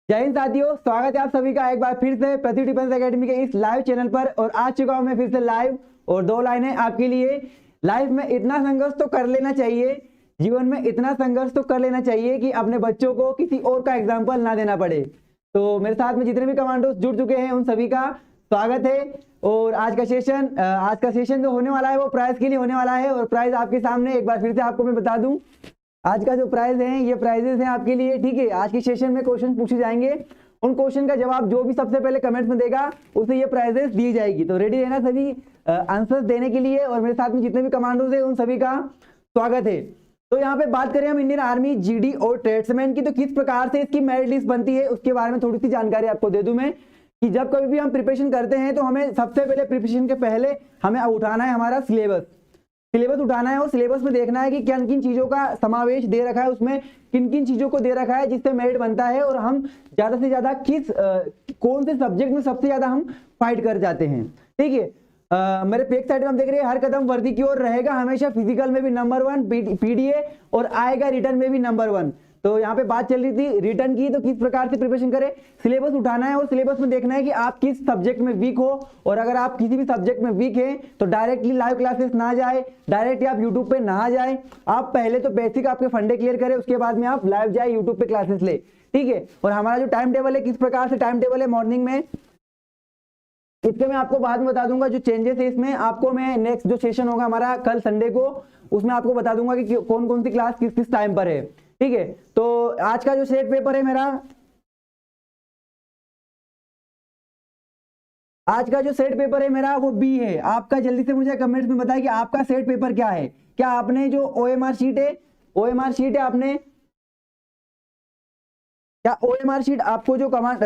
जय हिंद साथियों, स्वागत है आप सभी का एक बार फिर से पृथ्वी डिफेंस एकेडमी के इस लाइव चैनल पर। और आ चुका हूं मैं फिर से लाइव और दो लाइनें आपके लिए। लाइफ में इतना संघर्ष तो कर लेना चाहिए, जीवन में इतना संघर्ष तो कर लेना चाहिए कि अपने बच्चों को किसी और का एग्जाम्पल ना देना पड़े। तो मेरे साथ में जितने भी कमांडोज जुड़ चुके हैं उन सभी का स्वागत है। और आज का सेशन जो होने वाला है वो प्राइज के लिए होने वाला है। और प्राइज आपके सामने एक बार फिर से आपको मैं बता दूं, आज का जो प्राइज है ये प्राइजेस हैं आपके लिए। ठीक है, आज के सेशन में क्वेश्चन पूछे जाएंगे, उन क्वेश्चन का जवाब जो भी सबसे पहले कमेंट में देगा उसे ये प्राइजेस दी जाएगी। तो रेडी रहना सभी आंसर्स देने के लिए। और मेरे साथ में जितने भी कमांडोज हैं उन सभी का स्वागत है। तो यहाँ पे बात करें हम इंडियन आर्मी जीडी और ट्रेड्समैन की, तो किस प्रकार से इसकी मेरिट लिस्ट बनती है उसके बारे में थोड़ी सी जानकारी आपको दे दूं मैं, कि जब कभी भी हम प्रिपरेशन करते हैं तो हमें सबसे पहले प्रिपरेशन के पहले हमें उठाना है हमारा सिलेबस उठाना है। और सिलेबस में देखना है कि किन किन चीजों का समावेश दे रखा है, उसमें किन किन चीजों को दे रखा है जिससे मेरिट बनता है, और हम ज्यादा से ज्यादा कौन से सब्जेक्ट में सबसे ज्यादा हम फाइट कर जाते हैं। ठीक है, मेरे पेज साइड में हम देख रहे हैं हर कदम वर्दी की ओर रहेगा हमेशा, फिजिकल में भी नंबर 1 पीडीए और आएगा रिटर्न में भी नंबर 1। तो यहाँ पे बात चल रही थी रिटर्न की, तो किस प्रकार से प्रिपरेशन करें, सिलेबस उठाना है और सिलेबस में देखना है कि आप किस सब्जेक्ट में वीक हो। और अगर आप किसी भी सब्जेक्ट में वीक हैं तो डायरेक्टली लाइव क्लासेस ना जाए, डायरेक्टली आप यूट्यूब पे ना जाए, आप पहले तो बेसिक आपके फंडे क्लियर करें, उसके बाद में आप लाइव जाए यूट्यूब पे क्लासेस ले। ठीक है, और हमारा जो टाइम टेबल है, किस प्रकार से टाइम टेबल है मॉर्निंग में, इसके मैं आपको बाद में बता दूंगा। जो चेंजेस है इसमें आपको मैं नेक्स्ट जो सेशन होगा हमारा कल संडे को, उसमें आपको बता दूंगा कि कौन कौन सी क्लास किस किस टाइम पर है। ठीक है, तो आज का जो सेट पेपर है मेरा, वो बी है। आपका जल्दी से मुझे कमेंट्स में बताएं कि आपका सेट पेपर क्या है। क्या आपने जो ओएमआर शीट है आपने, क्या ओएमआर शीट आपको जो कमांड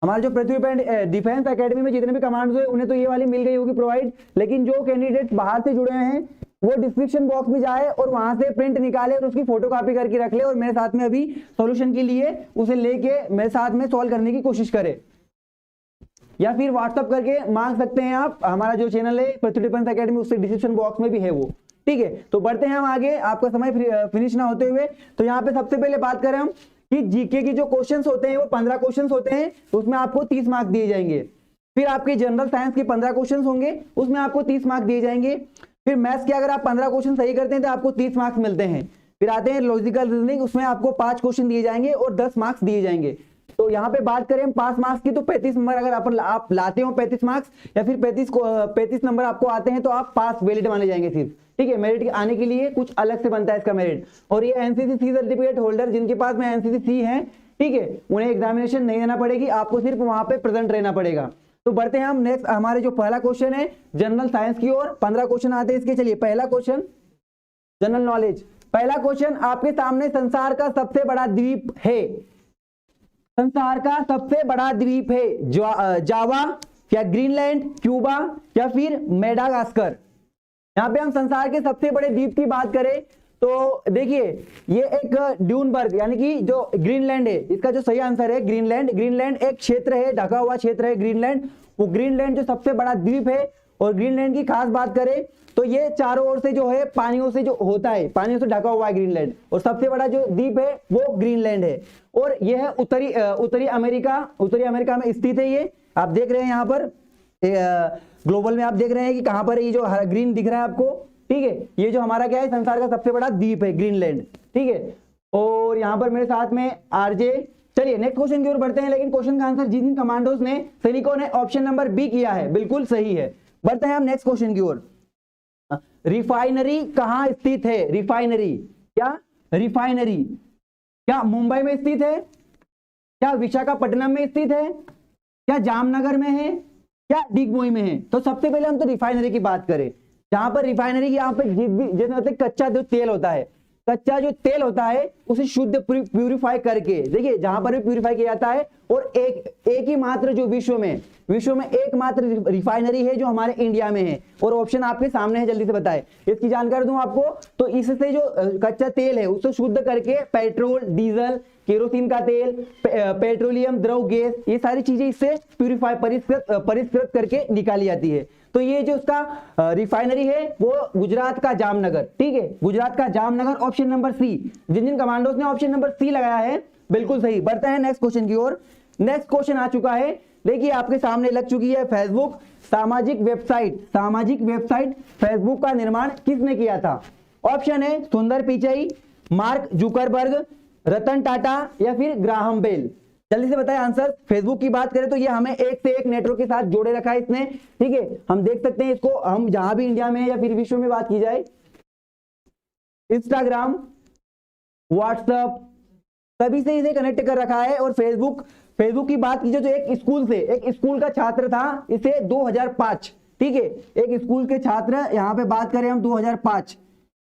हमारे जो पृथ्वी डिफेंस एकेडमी में जितने भी कमांड्स हुए उन्हें तो ये वाली मिल गई होगी प्रोवाइड, लेकिन जो कैंडिडेट बाहर से जुड़े हैं वो डिस्क्रिप्शन बॉक्स में जाए और वहां से प्रिंट निकाले और उसकी फोटो कॉपी करके रख ले, और मेरे साथ में अभी सॉल्यूशन के लिए उसे लेके मेरे साथ में सॉल्व करने की कोशिश करे, या फिर व्हाट्सअप करके मांग सकते हैं आप। हमारा जो चैनल है पृथ्वी डिफेंस एकेडमी, उससे डिस्क्रिप्शन बॉक्स में भी है वो। ठीक है, तो बढ़ते हैं हम आगे, आपका समय फिनिश ना होते हुए। तो यहाँ पे सबसे पहले बात करें हम कि जीके की जो क्वेश्चंस होते हैं वो 15 क्वेश्चंस होते हैं, उसमें आपको 30 मार्क्स दिए जाएंगे। फिर आपके जनरल साइंस के 15 क्वेश्चंस होंगे, उसमें आपको 30 मार्क्स दिए जाएंगे। फिर मैथ्स के अगर आप 15 क्वेश्चन सही करते हैं तो आपको 30 मार्क्स मिलते हैं। फिर आते हैं लॉजिकल रीजनिंग, उसमें आपको 5 क्वेश्चन दिए जाएंगे और 10 मार्क्स दिए जाएंगे। तो यहाँ पे बात करें 5 मार्क्स की, तो 35 नंबर अगर आप लाते हो 35 मार्क्स या फिर 35 नंबर आपको आते हैं तो आप पास वैलिड माने जाएंगे सिर्फ। ठीक है, मेरिट आने के लिए कुछ अलग से बनता है इसका मेरिट। और ये एनसीसी सी सर्टिफिकेट होल्डर जिनके पास में एनसीसी सी है, ठीक है, उन्हें एग्जामिनेशन नहीं देना पड़ेगी, आपको सिर्फ वहां पे प्रेजेंट रहना पड़ेगा। तो बढ़ते हैं हम नेक्स्ट, हमारे जो पहला क्वेश्चन है जनरल साइंस की ओर। 15 क्वेश्चन आते हैं इसके। चलिए पहला क्वेश्चन जनरल नॉलेज। पहला क्वेश्चन आपके सामने, संसार का सबसे बड़ा द्वीप है, संसार का सबसे बड़ा द्वीप है जावा या ग्रीनलैंड, क्यूबा या फिर मेडागास्कर। यहाँ पे हम संसार के सबसे बड़े द्वीप की बात करें तो देखिए ये एक ड्यूनबर्ग यानी कि जो ग्रीनलैंड है, इसका जो सही आंसर है ग्रीनलैंड। ग्रीनलैंड एक क्षेत्र है, ढका हुआ क्षेत्र है ग्रीनलैंड। वो ग्रीनलैंड जो सबसे बड़ा द्वीप है। और ग्रीनलैंड की खास बात करें तो ये चारों ओर से जो है पानियों से जो होता है, पानियों से ढका हुआ है ग्रीनलैंड, और सबसे बड़ा जो द्वीप है वो ग्रीनलैंड है। और यह है उत्तरी अमेरिका में स्थित है। ये आप देख रहे हैं यहाँ पर ग्लोबल में आप देख रहे हैं कि कहां पर ये जो ग्रीन दिख रहा है आपको। ठीक है, ये जो हमारा क्या है, संसार का सबसे बड़ा द्वीप है ग्रीनलैंड। ठीक है, और यहां पर मेरे साथ में आरजे। चलिए नेक्स्ट क्वेश्चन की ओर बढ़ते हैं, लेकिन क्वेश्चन का आंसर जिन कमांडोज ने, सैनिकों ने ऑप्शन नंबर बी किया है, बिल्कुल सही है। बढ़ते हैं हम नेक्स्ट क्वेश्चन की ओर। रिफाइनरी कहां स्थित है? रिफाइनरी क्या मुंबई में स्थित है, क्या विशाखापट्टनम में स्थित है, क्या जामनगर में है, क्या डिगबोई में है? तो सबसे पहले हम तो रिफाइनरी की बात करें, जहां पर रिफाइनरी यहाँ पे जैसे कच्चा जो तेल होता है उसे शुद्ध प्यूरिफाई करके, देखिए जहां पर भी प्यूरिफाई किया जाता है। और एक ही मात्र जो विश्व में एकमात्र रिफाइनरी है जो हमारे इंडिया में है। और ऑप्शन आपके सामने है, जल्दी से बताएं। इसकी जानकारी दूं आपको, तो इससे जो कच्चा तेल है उसे शुद्ध करके पेट्रोल, डीजल, केरोसिन का तेल, पेट्रोलियम द्रव गैस, ये सारी चीजें इससे प्यूरिफाई परिष्कृत करके निकाली जाती है। तो ये जो उसका रिफाइनरी है वो गुजरात का जामनगर। ठीक है, गुजरात का जामनगर, ऑप्शन नंबर सी। जिन कमांडोज ने ऑप्शन नंबर सी लगाया है बिल्कुल सही। बढ़ते हैं नेक्स्ट क्वेश्चन की ओर। नेक्स्ट क्वेश्चन आ चुका है, देखिए आपके सामने लग चुकी है, फेसबुक सामाजिक वेबसाइट फेसबुक का निर्माण किसने किया था? ऑप्शन है सुंदर पिचई, मार्क जुकरबर्ग, रतन टाटा या फिर ग्राहम बेल। जल्दी से बताएं आंसर। फेसबुक की बात करें तो ये हमें एक से एक नेटवर्क के साथ जोड़े रखा है इसने, ठीक है। हम देख सकते हैं इसको, हम जहां भी इंडिया में या फिर विश्व में बात की जाए, इंस्टाग्राम, व्हाट्सएप सभी से इसे कनेक्ट कर रखा है। और फेसबुक की बात कीजिए तो एक स्कूल का छात्र था इसे 2005, ठीक है, एक स्कूल के छात्र, यहां पे बात करें हम 2005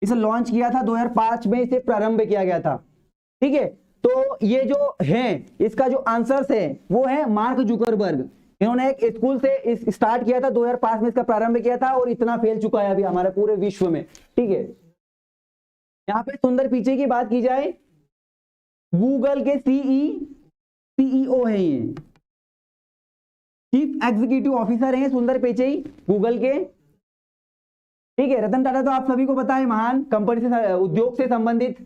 इसे लॉन्च किया था, 2005 में इसे प्रारंभ किया गया था, ठीक है। तो ये जो है इसका जो आंसर है वो है मार्क जुकरबर्ग। इन्होंने एक स्कूल से स्टार्ट किया था, 2005 में इसका प्रारंभ किया था और इतना फैल चुका है अभी हमारे पूरे विश्व में, ठीक है। यहां पे सुंदर पिचई की बात की जाए, गूगल के सीईओ है, ये चीफ एग्जीक्यूटिव ऑफिसर हैं सुंदर पिचई गूगल के, ठीक है। रतन टाटा तो आप सभी को पता है, महान कंपनी से, उद्योग से संबंधित,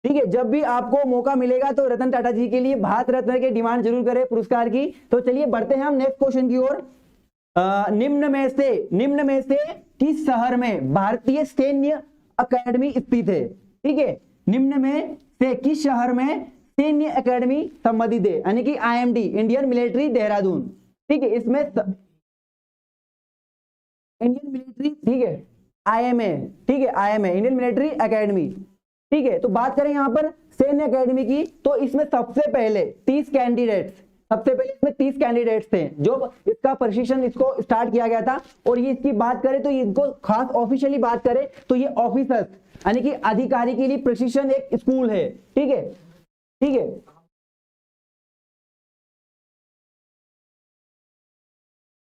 ठीक है। जब भी आपको मौका मिलेगा तो रतन टाटा जी के लिए भारत रत्न की डिमांड जरूर करें पुरस्कार की। तो चलिए बढ़ते हैं हम नेक्स्ट क्वेश्चन की ओर। निम्न में से किस शहर में भारतीय सैन्य अकेडमी स्थित है? ठीक है, निम्न में से किस शहर में सैन्य अकेडमी संबंधित है, यानी कि IMD, इंडियन मिलिट्री देहरादून, ठीक है। इसमें इंडियन मिलिट्री, ठीक है, IMA, ठीक है, IMA इंडियन मिलिट्री एकेडमी, ठीक है। तो बात करें यहां पर सैन्य अकेडमी की, तो इसमें सबसे पहले 30 कैंडिडेट्स थे जो इसका प्रशिक्षण इसको स्टार्ट किया गया था। और ये इसकी बात करें तो इनको खास ऑफिशियली बात करें तो ये ऑफिसर्स यानी कि अधिकारी के लिए प्रशिक्षण एक स्कूल है, ठीक है, ठीक है।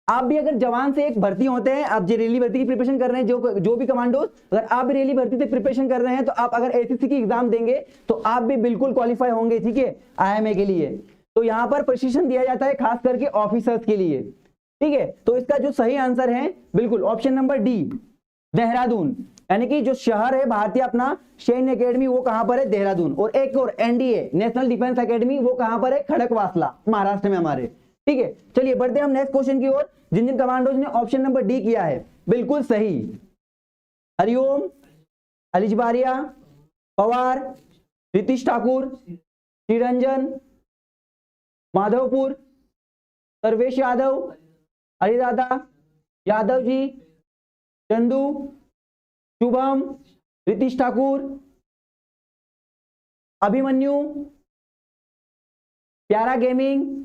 आप भी अगर जवान से एक भर्ती होते हैं, आप जो रेली भर्ती की प्रिपरेशन कर रहे हैं, जो भी कमांडोज, अगर आप भी रेली भर्ती से प्रिपरेशन कर रहे हैं तो आप अगर एसएससी की एग्जाम देंगे तो आप भी बिल्कुल क्वालिफाई होंगे, ठीक है, IMA के लिए। तो यहां पर प्रशिक्षण दिया जाता है खास करके ऑफिसर्स के लिए, ठीक है। तो इसका जो सही आंसर है बिल्कुल ऑप्शन नंबर डी, देहरादून, यानी कि जो शहर है भारतीय अपना सैन्य अकेडमी वो कहां पर है? देहरादून। और एक और NDA, नेशनल डिफेंस एकेडमी, वो कहां पर है? खड़कवासला, महाराष्ट्र में हमारे, ठीक है। चलिए बढ़ते हैं हम नेक्स्ट क्वेश्चन की ओर। जिन कमांडोज ने ऑप्शन नंबर डी किया है बिल्कुल सही, हरिओम, अलिजबारिया, पवार, रितीश ठाकुर, श्रीरंजन, माधवपुर, सर्वेश यादव, हरिदादा यादव जी, चंदू, शुभम, रितीश ठाकुर, अभिमन्यु, प्यारा गेमिंग,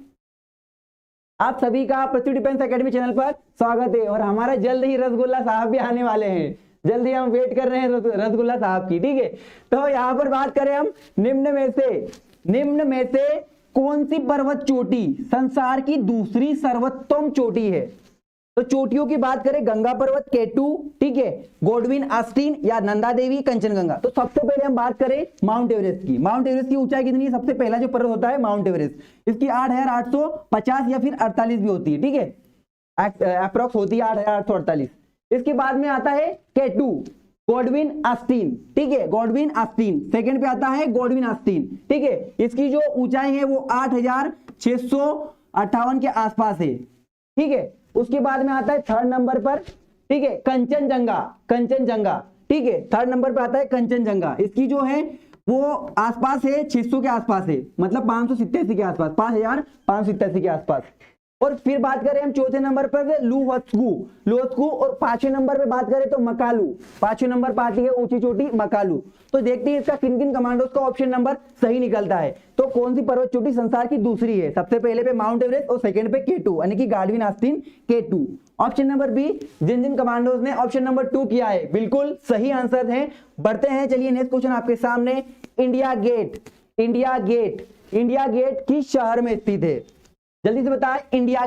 आप सभी का पृथ्वी डिफेंस एकेडमी चैनल पर स्वागत है। और हमारा जल्द ही रसगुल्ला साहब भी आने वाले हैं, जल्दी हम वेट कर रहे हैं रसगुल्ला साहब की, ठीक है। तो यहां पर बात करें हम निम्न में से कौन सी पर्वत चोटी संसार की दूसरी सर्वोत्तम चोटी है? तो चोटियों की बात करें, गंगा पर्वत K2, ठीक है, गोडविन आस्टीन या नंदा देवी, कंचनगंगा। तो सबसे पहले हम बात करें माउंट एवरेस्ट की। माउंट एवरेस्ट की ऊंचाई कितनी है? सबसे पहला जो पर्वत होता है माउंट एवरेस्ट, इसकी 8,850 या फिर 48 भी होती है, ठीक है, अप्रोक्स होती है 8,848। इसके बाद में आता है K2, गोडविन आस्टीन, ठीक है, गोडविन आस्टीन। सेकंड पे आता है गोडविन आस्टीन, ठीक है, इसकी जो ऊंचाई है वो 8,658 के आसपास है, ठीक है। उसके बाद में आता है थर्ड नंबर पर, ठीक है, कंचनजंगा, ठीक है, थर्ड नंबर पर आता है कंचनजंगा। इसकी जो है वो आसपास है 600 के आसपास है, मतलब 587 के आसपास, 5,587 के आसपास। और फिर बात करें हम चौथे नंबर पर लुओत्सु, और पांचवें नंबर पे बात करें तो मकालू, पांचवें नंबर पर आती है ऊंची चोटी मकालू। तो देखते हैं इसका किन किन कमांडोज का ऑप्शन नंबर सही निकलता है। तो कौन सी पर्वत चोटी संसार की दूसरी है? सबसे पहले पे माउंट एवरेस्ट और सेकंड पे K2 यानी कि Godwin Austen K2। Option number B, जिन कमांडोज ने ऑप्शन नंबर 2 किया है बिल्कुल सही आंसर है। बढ़ते हैं, चलिए नेक्स्ट क्वेश्चन आपके सामने। इंडिया गेट किस शहर में स्थित है? जल्दी से बताएं, इंडिया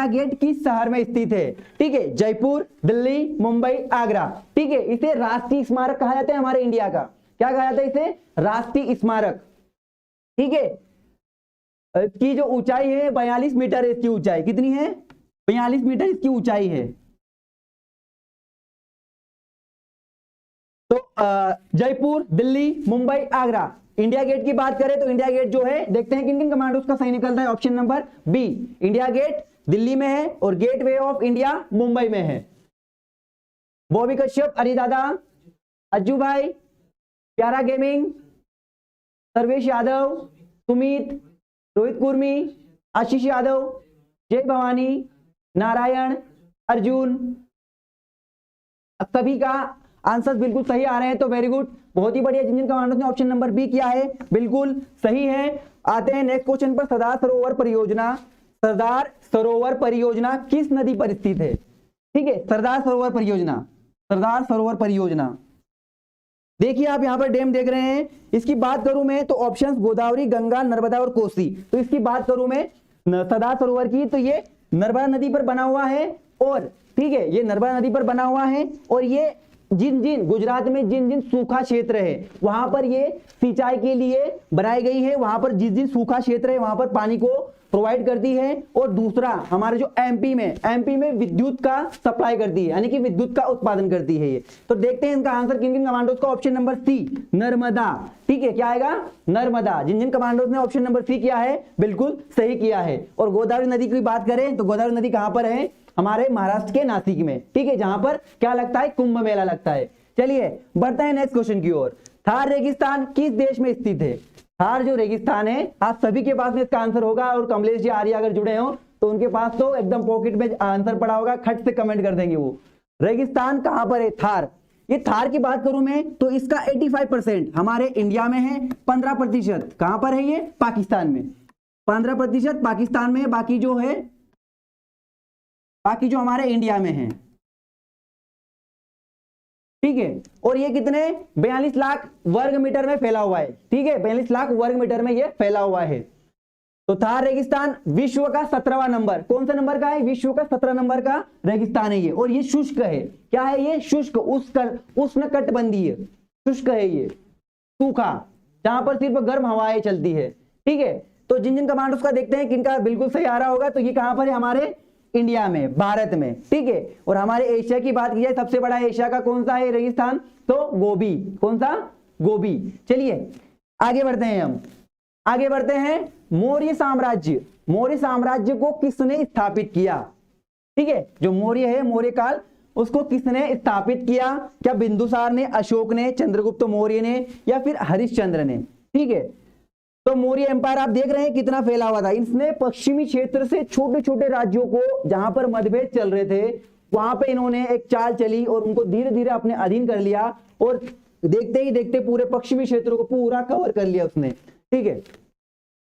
गेट किस शहर में स्थित है? ठीक है, जयपुर, दिल्ली, मुंबई, आगरा, ठीक है। इसे राष्ट्रीय स्मारक कहा जाता है हमारे इंडिया का। क्या कहा जाता है इसे? राष्ट्रीय स्मारक, ठीक है। इसकी जो ऊंचाई है 42 मीटर है। इसकी ऊंचाई कितनी है? 42 मीटर इसकी ऊंचाई है। तो जयपुर, दिल्ली, मुंबई, आगरा। इंडिया गेट की बात करें तो इंडिया गेट जो है, देखते हैं किन किन कमांडोज का सही निकलता है। Option number B, India gate Delhi में है और gateway of India Mumbai में है। बॉबी कश्यप, अरिदादा, अज्जू भाई, प्यारा गेमिंग, सर्वेश यादव, सुमित, रोहित कुर्मी, आशीष यादव, जय भवानी, नारायण, अर्जुन, सभी का आंसर बिल्कुल सही आ रहे हैं, तो वेरी गुड, बहुत ही बढ़िया। जिन जिन कमांडोज ने ऑप्शन नंबर बी किया है बिल्कुल सही है। आते हैं नेक्स्ट क्वेश्चन पर। सरदार सरोवर परियोजना, सरदार सरोवर परियोजना किस नदी पर स्थित है? ठीक है, सरदार सरोवर परियोजना, सरदार सरोवर परियोजना, देखिए आप यहां पर डैम देख रहे हैं। इसकी बात करूं मैं तो ऑप्शंस गोदावरी, गंगा, नर्मदा और कोसी। तो इसकी बात करूं मैं सरदार सरोवर की, तो ये नर्मदा नदी पर बना हुआ है। और ठीक है, ये नर्मदा नदी पर बना हुआ है और ये जिन जिन गुजरात में जिन जिन सूखा क्षेत्र है वहां पर ये सिंचाई के लिए बनाई गई है। वहां पर जिस जिन सूखा क्षेत्र है वहां पर पानी को प्रोवाइड करती है। और दूसरा हमारे जो एमपी में विद्युत का सप्लाई करती है, यानी कि विद्युत का उत्पादन करती है ये। तो देखते हैं इनका आंसर किन किन कमांडोज का। Option number C, Narmada. ठीक है, क्या आएगा? नर्मदा। जिन जिन कमांडोज ने ऑप्शन नंबर सी किया है बिल्कुल सही किया है। और गोदावरी नदी की बात करें तो गोदावरी नदी कहां पर है? हमारे महाराष्ट्र के नासिक में। ठीक है, जहां पर क्या लगता है? कुंभ मेला लगता है। चलिए बढ़ते हैं नेक्स्ट क्वेश्चन की ओर। थार रेगिस्तान किस देश में स्थित है? थार जो रेगिस्तान है, आप सभी के पास में इसका आंसर होगा। और कमलेश जी, आर्य अगर जुड़े हो तो उनके पास तो एकदम पॉकेट में आंसर पड़ा होगा, खट से कमेंट कर देंगे वो। रेगिस्तान कहां पर है? थार। ये थार की बात करूं मैं तो इसका 85% हमारे इंडिया में है, 15% कहां पर है? ये पाकिस्तान में। 15% पाकिस्तान में, बाकी जो है, बाकी जो हमारे इंडिया में है। ठीक है, और ये कितने? 42 लाख वर्ग मीटर में फैला हुआ है। ठीक है, 42 लाख वर्ग मीटर में ये फैला हुआ है। तो थार रेगिस्तान विश्व का 17वां नंबर, कौन सा नंबर का है? विश्व का 17 नंबर का रेगिस्तान है ये। और ये शुष्क है। क्या है ये? शुष्क, उष्णकटिबंधीय शुष्क है ये, सूखा, जहां पर सिर्फ गर्म हवाएं चलती है। ठीक है, तो जिन जिन कमांडोज का देखते हैं किनका बिल्कुल सही आ रहा होगा। तो ये कहां पर है? हमारे इंडिया में, भारत में। ठीक है, और हमारे एशिया की बात की जाए, सबसे बड़ा एशिया का कौन सा है रेगिस्तान? तो गोबी। कौन सा? गोबी। चलिए आगे बढ़ते हैं, हम आगे बढ़ते हैं। मौर्य साम्राज्य, मौर्य साम्राज्य को किसने स्थापित किया? ठीक है, जो मौर्य है, मौर्य काल, उसको किसने स्थापित किया? क्या बिंदुसार ने, अशोक ने, चंद्रगुप्त मौर्य ने, या फिर हरिश्चंद्र ने? ठीक है, तो मौर्य एम्पायर आप देख रहे हैं कितना फैला हुआ था। इसने पश्चिमी क्षेत्र से छोटे छोटे राज्यों को, जहां पर मतभेद चल रहे थे, वहां पे इन्होंने एक चाल चली और उनको धीरे धीरे अपने अधीन कर लिया। और देखते ही देखते पूरे पश्चिमी क्षेत्र को पूरा कवर कर लिया उसने। ठीक है,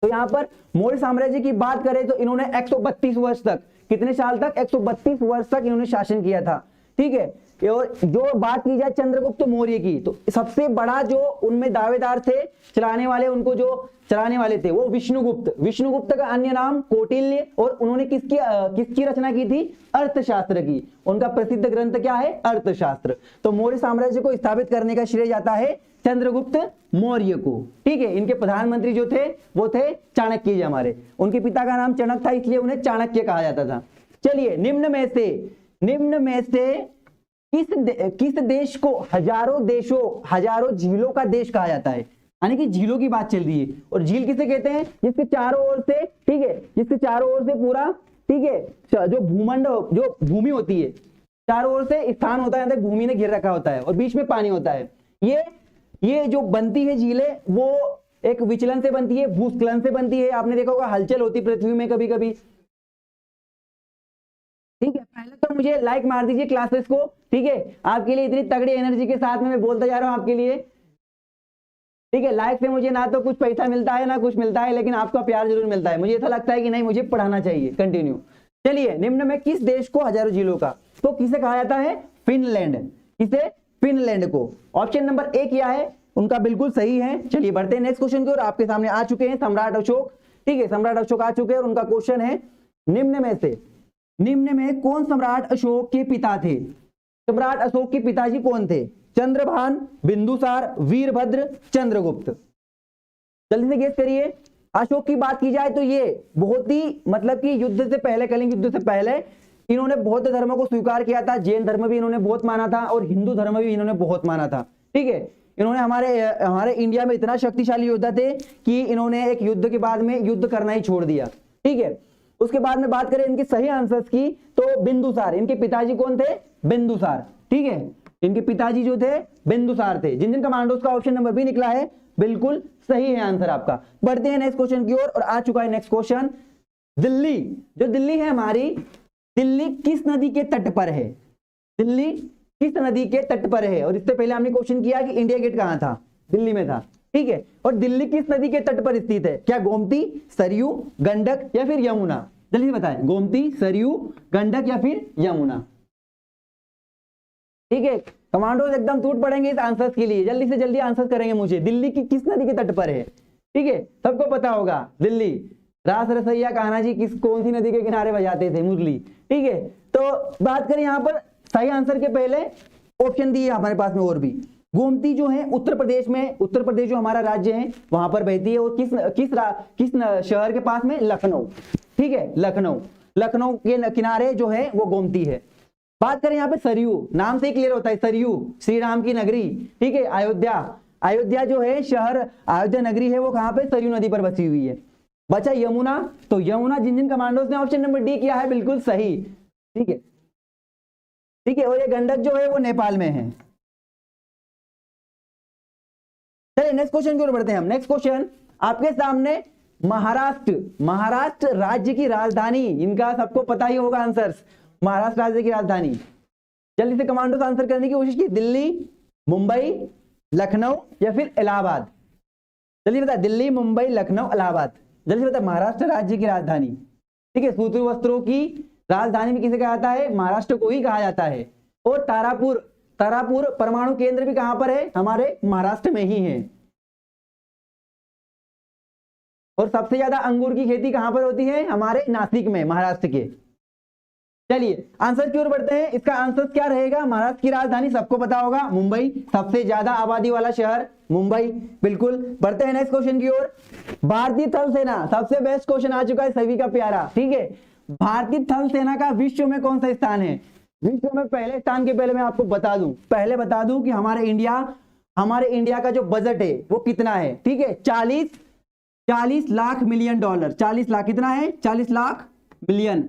तो यहां पर मौर्य साम्राज्य की बात करें तो इन्होंने 132 वर्ष तक, कितने साल तक? 132 वर्ष तक इन्होंने शासन किया था। ठीक है, और जो बात की जाए चंद्रगुप्त मौर्य की, तो सबसे बड़ा जो उनमें दावेदार थे, चलाने वाले, उनको जो चलाने वाले थे वो विष्णुगुप्त। विष्णुगुप्त का अन्य नाम कौटिल्य। और उन्होंने किसकी रचना की थी? अर्थशास्त्र की। उनका प्रसिद्ध ग्रंथ क्या है? अर्थशास्त्र। तो मौर्य साम्राज्य को स्थापित करने का श्रेय जाता है चंद्रगुप्त मौर्य को। ठीक है, इनके प्रधानमंत्री जो थे वो थे चाणक्य जी हमारे। उनके पिता का नाम चणक था, इसलिए उन्हें चाणक्य कहा जाता था। चलिए, निम्न में से किस देश को हजारों झीलों का देश कहा जाता है? यानी कि झीलों की बात चल रही है। और झील किसे कहते हैं? जिसके चारों ओर से, ठीक है, जिसके चारों ओर से पूरा, ठीक है, जो भूमंड, जो भूमि होती है, चारों ओर से स्थान होता है, भूमि ने घेर रखा होता है और बीच में पानी होता है। ये जो बनती है झीलें, वो एक विचलन से बनती है, भूस्खलन से बनती है। आपने देखा होगा हलचल होती पृथ्वी में कभी कभी। ठीक है, पहले तो मुझे लाइक मार दीजिए क्लासेस को। ठीक है, आपके लिए इतनी तगड़ी एनर्जी के साथ में मैं बोलता जा रहा हूं आपके लिए। ठीक है, लाइक से मुझे ना तो कुछ पैसा मिलता है ना कुछ मिलता है, लेकिन आपका प्यार जरूर मिलता है। मुझे ऐसा लगता है कि नहीं, मुझे पढ़ाना चाहिए कंटिन्यू। चलिए, निम्न में किस देश को हजारों झीलों का, तो किसे कहा जाता है? फिनलैंड। किसे? फिनलैंड को। ऑप्शन नंबर ए किया है, उनका बिल्कुल सही है। चलिए बढ़ते हैं नेक्स्ट क्वेश्चन की ओर। आपके सामने आ चुके हैं सम्राट अशोक। ठीक है, सम्राट अशोक आ चुके हैं और उनका क्वेश्चन है, निम्न में कौन सम्राट अशोक के पिता थे? सम्राट अशोक के पिताजी कौन थे? चंद्रभान, बिंदुसार, वीरभद्र, चंद्रगुप्त। जल्दी से गेस करिए। अशोक की बात की जाए तो ये बहुत ही, मतलब कि युद्ध से पहले, कलिंग युद्ध से पहले इन्होंने बौद्ध धर्म को स्वीकार किया था। जैन धर्म भी इन्होंने बहुत माना था और हिंदू धर्म भी इन्होंने बहुत माना था। ठीक है। इन्होंने हमारे इंडिया में इतना शक्तिशाली योद्धा थे कि इन्होंने एक युद्ध के बाद में युद्ध करना ही छोड़ दिया। ठीक है। उसके बाद में बात करें इनके सही आंसर्स की, तो बिंदुसार, इनके पिताजी कौन थे? बिंदुसार। ठीक है, इनके पिताजी जो थे बिंदुसार थे। जिन जिन कमांडोज का ऑप्शन नंबर बी निकला है बिल्कुल सही है आंसर आपका। बढ़ते हैं नेक्स्ट क्वेश्चन की ओर, और आ चुका है नेक्स्ट क्वेश्चन। दिल्ली, जो दिल्ली है हमारी, दिल्ली किस नदी के तट पर है? दिल्ली किस नदी के तट पर है? और इससे पहले हमने क्वेश्चन किया कि इंडिया गेट कहां था? दिल्ली में था। ठीक है, और दिल्ली किस नदी के तट पर स्थित है? क्या गोमती, सरयू, गंडक या फिर यमुना? जल्दी बताएं, गोमती, सरयू, गंडक या फिर यमुना? ठीक है, कमांडोज एकदम टूट पड़ेंगे इस आंसर्स के लिए, जल्दी से जल्दी आंसर करेंगे मुझे। दिल्ली की किस नदी के तट पर है? ठीक है, सबको पता होगा दिल्ली। रास रसैया कान्हा जी कौन सी नदी के किनारे बजाते थे? मुरली। ठीक है, तो बात करें यहाँ पर सही आंसर के पहले ऑप्शन दिए हमारे पास में और भी। गोमती जो है उत्तर प्रदेश में, उत्तर प्रदेश जो हमारा राज्य है वहां पर बहती है, और किस शहर के पास में? लखनऊ। ठीक है, लखनऊ, लखनऊ के किनारे जो है वो गोमती है। बात करें यहाँ पे सरयू, नाम से ही क्लियर होता है, सरयू श्री राम की नगरी। ठीक है, अयोध्या, अयोध्या जो है शहर, अयोध्या नगरी है वो कहां पे? सरयू नदी पर बसी हुई है। बचा यमुना, तो यमुना जिन जिन कमांडोज ने ऑप्शन नंबर डी किया है बिल्कुल सही। ठीक है, ठीक है, और ये गंडक जो है वो नेपाल में है। चलिए नेक्स्ट क्वेश्चन की ओर बढ़ते हैं हम। नेक्स्ट क्वेश्चन आपके सामने, महाराष्ट्र, महाराष्ट्र राज्य की राजधानी, इनका सबको पता ही होगा आंसर्स। महाराष्ट्र राज्य की राजधानी, जल्दी से कमांडो आंसर करने की कोशिश की। दिल्ली, मुंबई, लखनऊ या फिर इलाहाबाद? जल्दी बता, दिल्ली, मुंबई, लखनऊ, इलाहाबाद? जल्दी बता, महाराष्ट्र राज्य की राजधानी। ठीक है, सूती वस्त्रों की राजधानी में किसे कहा जाता है? महाराष्ट्र को ही कहा जाता है। और तारापुर, तारापुर परमाणु केंद्र भी कहां पर है? हमारे महाराष्ट्र में ही है। और सबसे ज्यादा अंगूर की खेती कहां पर होती है? हमारे नासिक में, महाराष्ट्र के। चलिए आंसर की ओर बढ़ते हैं। इसका आंसर क्या रहेगा? महाराष्ट्र की राजधानी सबको पता होगा, मुंबई, सबसे ज्यादा आबादी वाला शहर मुंबई, बिल्कुल। बढ़ते हैं नेक्स्ट क्वेश्चन की ओर। भारतीय थल सेना, सबसे बेस्ट क्वेश्चन आ चुका है सभी का प्यारा। ठीक है, भारतीय थल सेना का विश्व में कौन सा स्थान है? विश्व में पहले स्थान के पहले मैं आपको बता दूं, कि हमारे इंडिया का जो बजट है वो कितना है? ठीक है, 40 लाख मिलियन डॉलर। 40 लाख कितना है? 40 लाख मिलियन।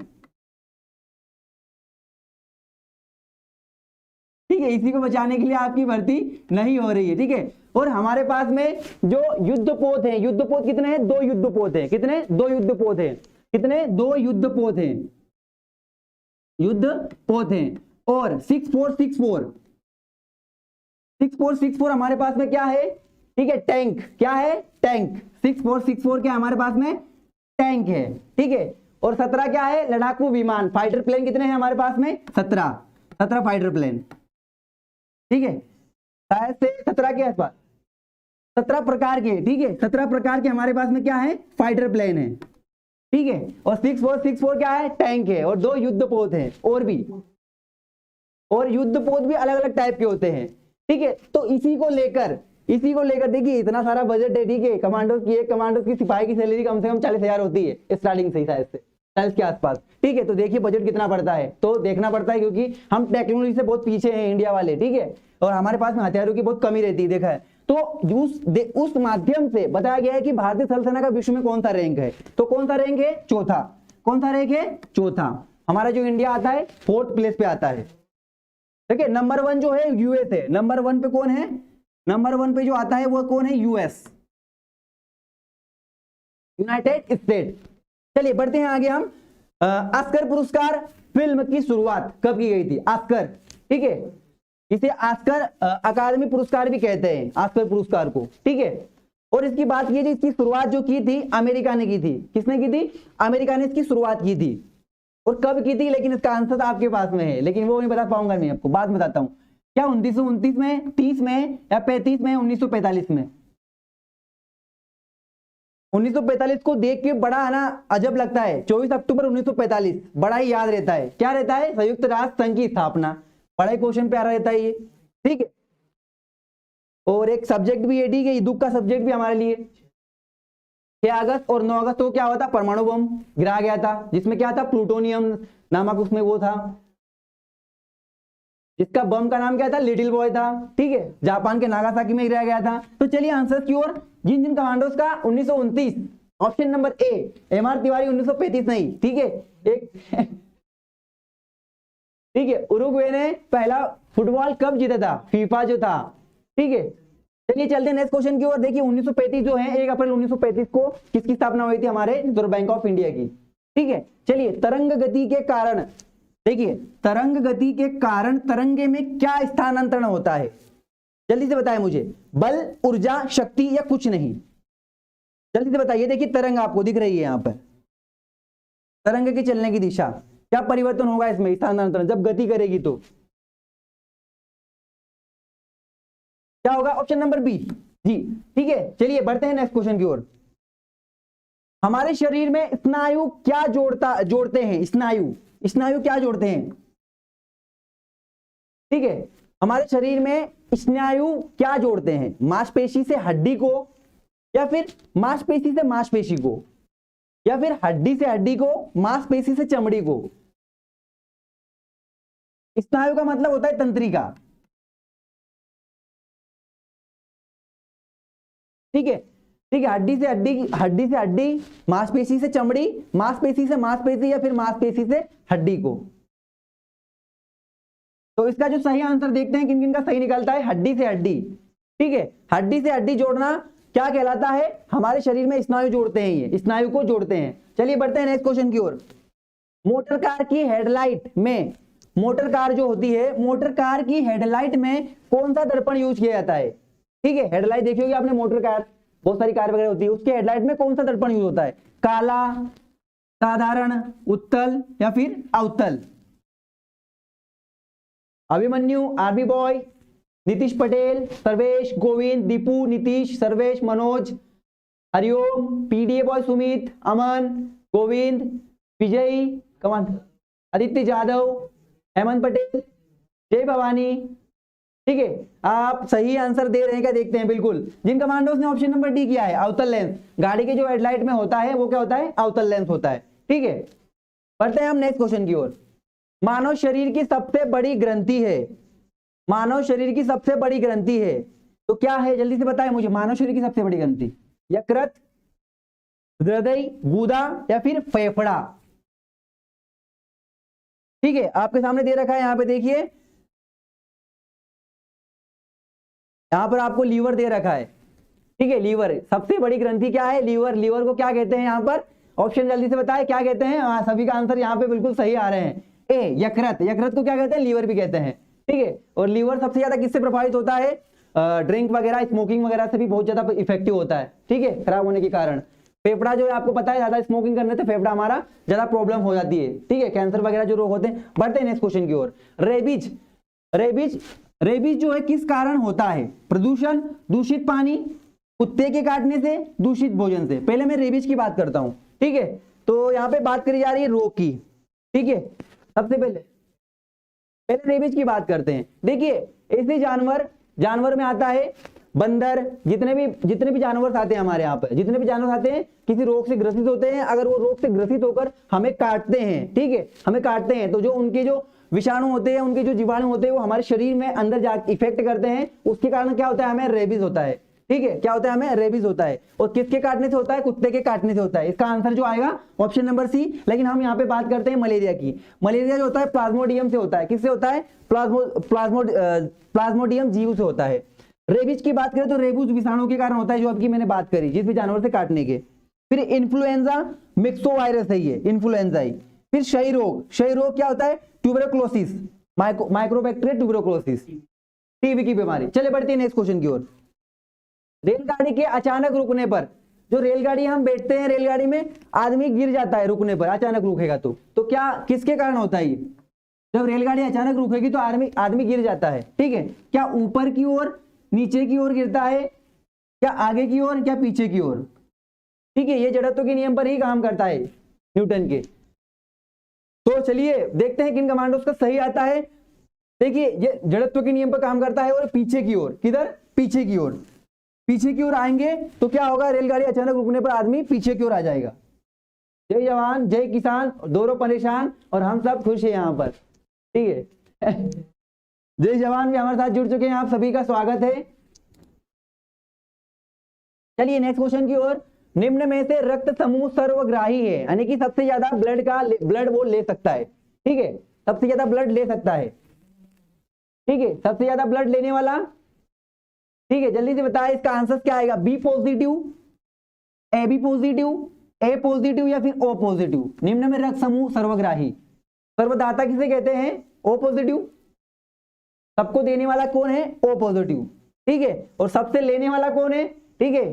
ठीक है, इसी को बचाने के लिए आपकी भर्ती नहीं हो रही है। ठीक है, और हमारे पास में जो युद्धपोत है, युद्धपोत कितने हैं? 2 युद्धपोत है। कितने? 2 युद्धपोत है। कितने? 2 युद्धपोत है, युद्धपोत है। और 6464 हमारे पास में क्या है? ठीक है, टैंक। क्या है? टैंक। 6464 क्या हमारे पास में? टैंक है। ठीक है, और 17 क्या है? लड़ाकू विमान, फाइटर प्लेन। कितने हैं हमारे पास में? 17 फाइटर प्लेन। ठीक है, शायद से 17 के आसपास, 17 प्रकार के। ठीक है, 17 प्रकार के हमारे पास में क्या है? फाइटर प्लेन है। ठीक है, और 6464 क्या है? टैंक है। और 2 युद्धपोत है, और भी, और युद्धपोत भी अलग अलग टाइप के होते हैं। ठीक है, तो इसी को लेकर देखिए इतना सारा बजट है। ठीक है, कमांडोज की सिपाही की सैलरी कम से कम 40,000 होती है स्टार्टिंग से ही, शायद से 40 के आसपास। ठीक है, तो देखिए बजट कितना पड़ता है, तो देखना पड़ता है, क्योंकि हम टेक्नोलॉजी से बहुत पीछे हैं इंडिया वाले। ठीक है, और हमारे पास में हथियारों की बहुत कमी रहती है, देखा है। तो उस माध्यम से बताया गया है कि भारतीय थल सेना का विश्व में कौन सा रैंक है? तो कौन सा रैंक है? चौथा। कौन सा रैंक है? चौथा। हमारा जो इंडिया आता है 4th प्लेस पे आता है। ठीक है, नंबर 1 जो है यूएस है। नंबर 1 पे कौन है? नंबर 1 पे जो आता है वो कौन है? US, United state. चलिए बढ़ते हैं आगे हम। ऑस्कर पुरस्कार फिल्म की शुरुआत कब की गई थी? ऑस्कर, ठीक है, इसे ऑस्कर अकादमी पुरस्कार भी कहते हैं, ऑस्कर पुरस्कार को। ठीक है, और इसकी बात कीजिए, इसकी शुरुआत जो की थी अमेरिका ने की थी। किसने की थी? अमेरिका ने इसकी शुरुआत की थी। और कब की थी? लेकिन इसका आंसर आपके पास में है, लेकिन वो नहीं बता पाऊंगा, मैं आपको बाद में बताता हूं। क्या 1929 में, 30 में या 35 में, 1945 में? 1945 को देख के बड़ा है ना अजब लगता है। 24 अक्टूबर 1945 बड़ा ही याद रहता है। क्या रहता है? संयुक्त राष्ट्र संघ की स्थापना। बड़ा ही क्वेश्चन प्यारा रहता है ये। ठीक है, और एक सब्जेक्ट भी है। ठीक है, दुख का सब्जेक्ट भी हमारे लिए। 6 अगस्त और 9 अगस्त को क्या हुआ था? परमाणु बम गिराया गया था, जिसमें क्या था? प्लूटोनियम नामक उसमें वो था, इसका बम का नाम क्या था? लिटिल बॉय था, ठीक है, जापान के नागासाकी में गिराया गया था। तो चलिए आंसर की ओर, जिन जिन कमांडोज का 1929, option number A MR Tiwari 1935 नहीं, ठीक है, एक ठीक है, उरुग्वे ने पहला फुटबॉल कब जीता था? फीफा जो था, ठीक है। चलिए चलते हैं नेक्स्ट क्वेश्चन की ओर। देखिए 1935 जो है 1 अप्रैल 1935 को किसकी स्थापना हुई थी? हमारे रिजर्व बैंक ऑफ इंडिया की, ठीक है। चलिए तरंग गति के कारण, देखिए तरंग गति के कारण तरंगे में क्या स्थानांतरण होता है? जल्दी से बताएं मुझे, बल, ऊर्जा, शक्ति या कुछ नहीं? जल्दी से बताइए। देखिए तरंग आपको दिख रही है यहां पर, तरंग के चलने की दिशा, क्या परिवर्तन होगा इसमें? स्थानांतरण, जब गति करेगी तो क्या होगा? ऑप्शन नंबर बी जी, ठीक है। चलिए बढ़ते हैं नेक्स्ट क्वेश्चन की ओर। हमारे शरीर में स्नायु क्या जोड़ते हैं? स्नायु क्या जोड़ते हैं? ठीक है, हमारे शरीर में स्नायु क्या जोड़ते हैं? मांसपेशी से हड्डी को, या फिर मांसपेशी से मांसपेशी को, या फिर हड्डी से हड्डी को, मांसपेशी से चमड़ी को? स्नायु का मतलब होता है तंत्रिका, ठीक है, ठीक है, हड्डी से हड्डी, हड्डी से हड्डी, मांसपेशी से चमड़ी, मांसपेशी से मांसपेशी, या फिर मांसपेशी से हड्डी को? तो इसका जो सही आंसर देखते हैं किन किन का सही निकलता है, हड्डी से हड्डी, ठीक है। हड्डी से हड्डी जोड़ना क्या कहलाता है? हमारे शरीर में स्नायु जोड़ते हैं, ये स्नायु को जोड़ते हैं। चलिए बढ़ते हैं नेक्स्ट क्वेश्चन की ओर। मोटर कार की हेडलाइट में, मोटर कार जो होती है, मोटर कार की हेडलाइट में कौन सा दर्पण यूज किया जाता है? ठीक है, हेडलाइट देखी होगी आपने, मोटर कार, बहुत सारी कार वगैरह होती है, उसके हेडलाइट में कौन सा दर्पण यूज होता है? काला, साधारण, उत्तल या फिर अवतल? Abhimanyu, RB boy, Nitish Patel, Sarvesh, Govind, Deepu, Nitish, Sarvesh, Manoj, Hariom, PDA boy, Sumit, Aman, Govind, Vijay, Kaman, Aditya Jadav, Hemant Patel, Jai Bhavani, ठीक है। आप सही आंसर दे रहे हैं क्या? देखते हैं, बिल्कुल। जिन कमांडोज ने ऑप्शन नंबर डी किया है, अवतल लेंस, गाड़ी के जो हेडलाइट में होता है वो क्या होता है? अवतल लेंस होता है, ठीक है। बढ़ते हैं हम नेक्स्ट क्वेश्चन की ओर। मानव शरीर की सबसे बड़ी ग्रंथि है, मानव शरीर की सबसे बड़ी ग्रंथि है, तो क्या है? जल्दी से बताएं मुझे, मानव शरीर की सबसे बड़ी ग्रंथि, यकृत, हृदय, गुदा या फिर फेफड़ा? ठीक है, आपके सामने दे रखा है, यहां पे देखिए, यहां पर आपको लीवर दे रखा है, ठीक है, लीवर सबसे बड़ी ग्रंथि क्या है? लीवर। लीवर को क्या कहते हैं? यहां पर ऑप्शन जल्दी से बताएं, क्या कहते हैं? सभी का आंसर यहां पे बिल्कुल सही आ रहे हैं। ए यकृत, यकृत को क्या कहते हैं? लीवर भी कहते हैं, ठीक है। और लीवर सबसे ज्यादा किससे प्रभावित होता है? ड्रिंक वगैरह, स्मोकिंग वगैरह से भी बहुत ज्यादा इफेक्टिव होता है, ठीक है, खराब होने के कारण। फेफड़ा जो है आपको पता है, ज्यादा स्मोकिंग करने से फेफड़ा हमारा ज्यादा प्रॉब्लम हो जाती है, ठीक है, कैंसर वगैरह जो रोग होते हैं। बढ़ते हैं नेक्स्ट क्वेश्चन की ओर। रेबीज, रेबीज, रेबीज जो है किस कारण होता है? प्रदूषण, दूषित पानी, कुत्ते के काटने से, दूषित भोजन से? पहले मैं रेबीज की बात करता हूं, ठीक है। तो यहाँ पे बात करी जा रही है रोग की, ठीक है। सबसे पहले रेबीज की बात करते हैं। देखिए ऐसे जानवर में आता है बंदर, जितने भी जानवर आते हैं हमारे यहाँ पर, जितने भी जानवर आते हैं किसी रोग से ग्रसित होते हैं। अगर वो रोग से ग्रसित होकर हमें काटते हैं, ठीक है, हमें काटते हैं, तो जो उनके जो विषाणु होते हैं, उनके जो जीवाणु होते हैं, वो हमारे शरीर में अंदर जा इफेक्ट करते हैं। उसके कारण क्या होता है? हमें रेबीज होता है, ठीक है। क्या होता है? हमें रेबीज होता है। और किसके काटने से होता है? कुत्ते के काटने से होता है। इसका आंसर जो आएगा ऑप्शन नंबर सी। लेकिन हम यहाँ पे बात करते हैं मलेरिया की। मलेरिया जो होता है प्लाज्मोडियम से होता है। किससे होता है? प्लाज्मोडियम जीव से होता है। रेबीज की बात करें तो रेबीज विषाणु के कारण होता है, जो आपकी मैंने बात करी, जिस भी जानवर से काटने के। फिर इन्फ्लुएंजा मिक्सोवायरस है ये, इन्फ्लुएंजा ही। फिर क्षय रोग, क्षय रोग क्या होता है? ट्यूबरकुलोसिस, माइक्रोबैक्टीरिया ट्यूबरकुलोसिस, टीबी की बीमारी। चले बढ़ते हैं नेक्स्ट क्वेश्चन की ओर। रेलगाड़ी के अचानक रुकने पर, जो रेलगाड़ी हम बैठते हैं, रेलगाड़ी में आदमी गिर जाता है रुकने पर, अचानक रुकेगा तो क्या किसके कारण होता है ये? जब रेलगाड़ी अचानक रुकेगी तो आदमी गिर जाता है, ठीक है। क्या ऊपर की ओर, नीचे की ओर गिरता है, क्या आगे की ओर, क्या पीछे की ओर? ठीक है, ये जड़त्व के नियम पर ही काम करता है, न्यूटन के। तो चलिए देखते हैं किन कमांडोज का सही आता है। देखिए ये जड़त्व के नियम पर काम करता है और पीछे की ओर, किधर? पीछे की ओर। पीछे की ओर आएंगे तो क्या होगा? रेलगाड़ी अचानक रुकने पर आदमी पीछे की ओर आ जाएगा। जय जवान जय किसान, दोनों परेशान और हम सब खुश है यहाँ पर, ठीक है। जय जवान भी हमारे साथ जुड़ चुके हैं, आप सभी का स्वागत है। चलिए नेक्स्ट क्वेश्चन की ओर। निम्न में से रक्त समूह सर्वग्राही है, यानी कि सबसे ज्यादा ब्लड वो ले सकता है, ठीक है, सबसे ज्यादा ब्लड ले सकता है, ठीक है, सबसे ज्यादा ब्लड लेने वाला, ठीक है, जल्दी से बताए इसका आंसर क्या आएगा। B positive, A B positive, A positive या फिर ओ पॉजिटिव। निम्न में रक्त समूह सर्वग्राही, सर्वदाता किसे कहते हैं, ओ पॉजिटिव। सबको देने वाला कौन है, ओ पॉजिटिव, ठीक है, और सबसे लेने वाला कौन है, ठीक है,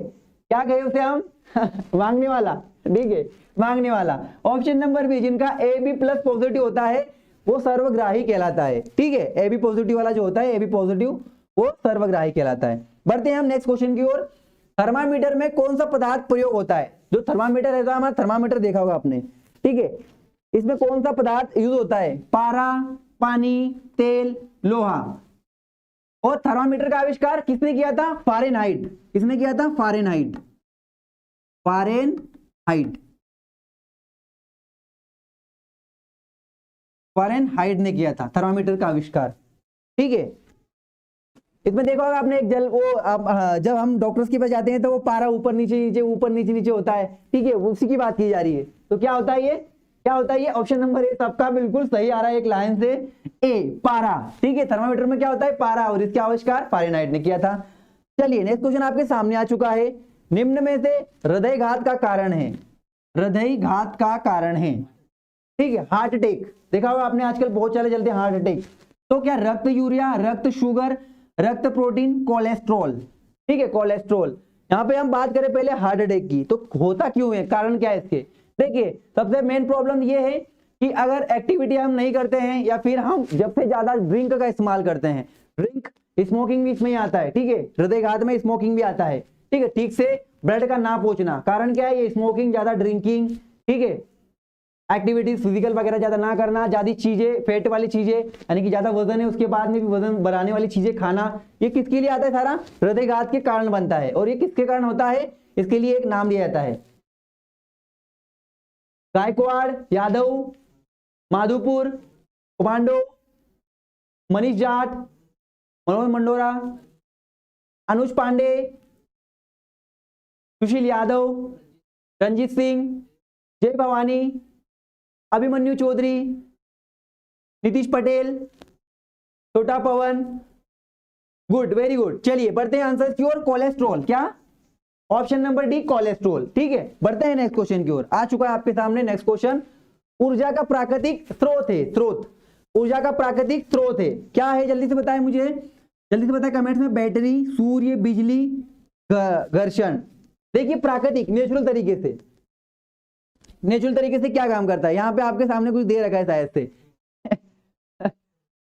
क्या कहे उसे हम मांगने वाला, ठीक है, मांगने वाला। ऑप्शन नंबर बी, जिनका ए बी प्लस पॉजिटिव होता है वो सर्वग्राही कहलाता है, ठीक है, ए बी पॉजिटिव वाला जो होता है, ए बी पॉजिटिव, वो सर्वग्राही कहलाता है। बढ़ते हैं हम नेक्स्ट क्वेश्चन की ओर। थर्मामीटर में कौन सा पदार्थ प्रयोग होता है। जो थर्मामीटर है, हमारा थर्मामीटर देखा होगा आपने, ठीक है, इसमें कौन सा पदार्थ यूज होता है, पारा, पानी, तेल, लोहा। और थर्मामीटर का आविष्कार किसने किया था, फारेनहाइट। किसने किया था, फारेनहाइट, फारेनहाइट, फारेनहाइट ने किया था थर्मामीटर का आविष्कार, ठीक है। इसमें देखा होगा आपने, एक जल वो जब हम डॉक्टर्स के पास जाते हैं तो वो पारा ऊपर नीचे नीचे ऊपर नीचे नीचे होता है, ठीक है, उसी की बात की जा रही है। तो क्या होता है ये, क्या होता है ये, ऑप्शन नंबर ए सबका बिल्कुल सही आ रहा है एक लाइन से, ए पारा, ठीक है, थर्मामीटर में क्या होता है, पारा, और इसका आविष्कार फारेनहाइट ने किया था। चलिए नेक्स्ट क्वेश्चन आपके सामने आ चुका है। निम्न में से हृदयघात का कारण है, हृदयघात का कारण है, ठीक है, हार्ट अटैक। देखा होगा आपने आजकल बहुत चले चलते हैं हार्ट अटैक। तो क्या रक्त यूरिया, रक्त शुगर, रक्त प्रोटीन, कोलेस्ट्रॉल, ठीक है, कोलेस्ट्रॉल। यहाँ पे हम बात करें पहले हार्ट अटैक की, तो होता क्यों है, कारण क्या है इसके। देखिए सबसे मेन प्रॉब्लम ये है कि अगर एक्टिविटी हम नहीं करते हैं या फिर हम जब से ज्यादा ड्रिंक का इस्तेमाल करते हैं, ड्रिंक, स्मोकिंग भी इसमें ही आता है, ठीक है, हृदयघात में स्मोकिंग भी आता है, ठीक है, ठीक से ब्लड का ना पहुंचना, कारण क्या है, ये स्मोकिंग, ज्यादा ड्रिंकिंग, ठीक है, एक्टिविटीज फिजिकल वगैरह ज्यादा ना करना, ज्यादा चीजें फैट वाली चीजें, यानी कि ज्यादा वजन है उसके बाद में भी वजन बढ़ाने वाली चीजें खाना, ये किसके लिए आता है, सारा हृदयघात के कारण बनता है। और ये किसके कारण होता है, इसके लिए एक नाम दिया जाता है, गायकवाड़, यादव, माधुपुर, कमांडो, मनीष जाट, मनोज मंडोरा, अनुज पांडे, सुशील यादव, रंजीत सिंह, जय भवानी, अभिमन्यु चौधरी, नीतीश पटेल, छोटा पवन। Good, very good. चलिए बढ़ते हैं आंसर की ओर। कोलेस्ट्रॉल, क्या, ऑप्शन नंबर डी कोलेस्ट्रॉल, ठीक है। बढ़ते हैं नेक्स्ट क्वेश्चन की ओर। आ चुका है आपके सामने नेक्स्ट क्वेश्चन। ऊर्जा का प्राकृतिक स्रोत है, स्रोत, ऊर्जा का प्राकृतिक स्रोत है, क्या है, जल्दी से बताएं मुझे, जल्दी से बताएं कमेंट्स में। बैटरी, सूर्य, बिजली, घर्षण। देखिए प्राकृतिक, नेचुरल तरीके से, नेचुरल तरीके से क्या काम करता है, यहाँ पे आपके सामने कुछ दे रखा है शायद से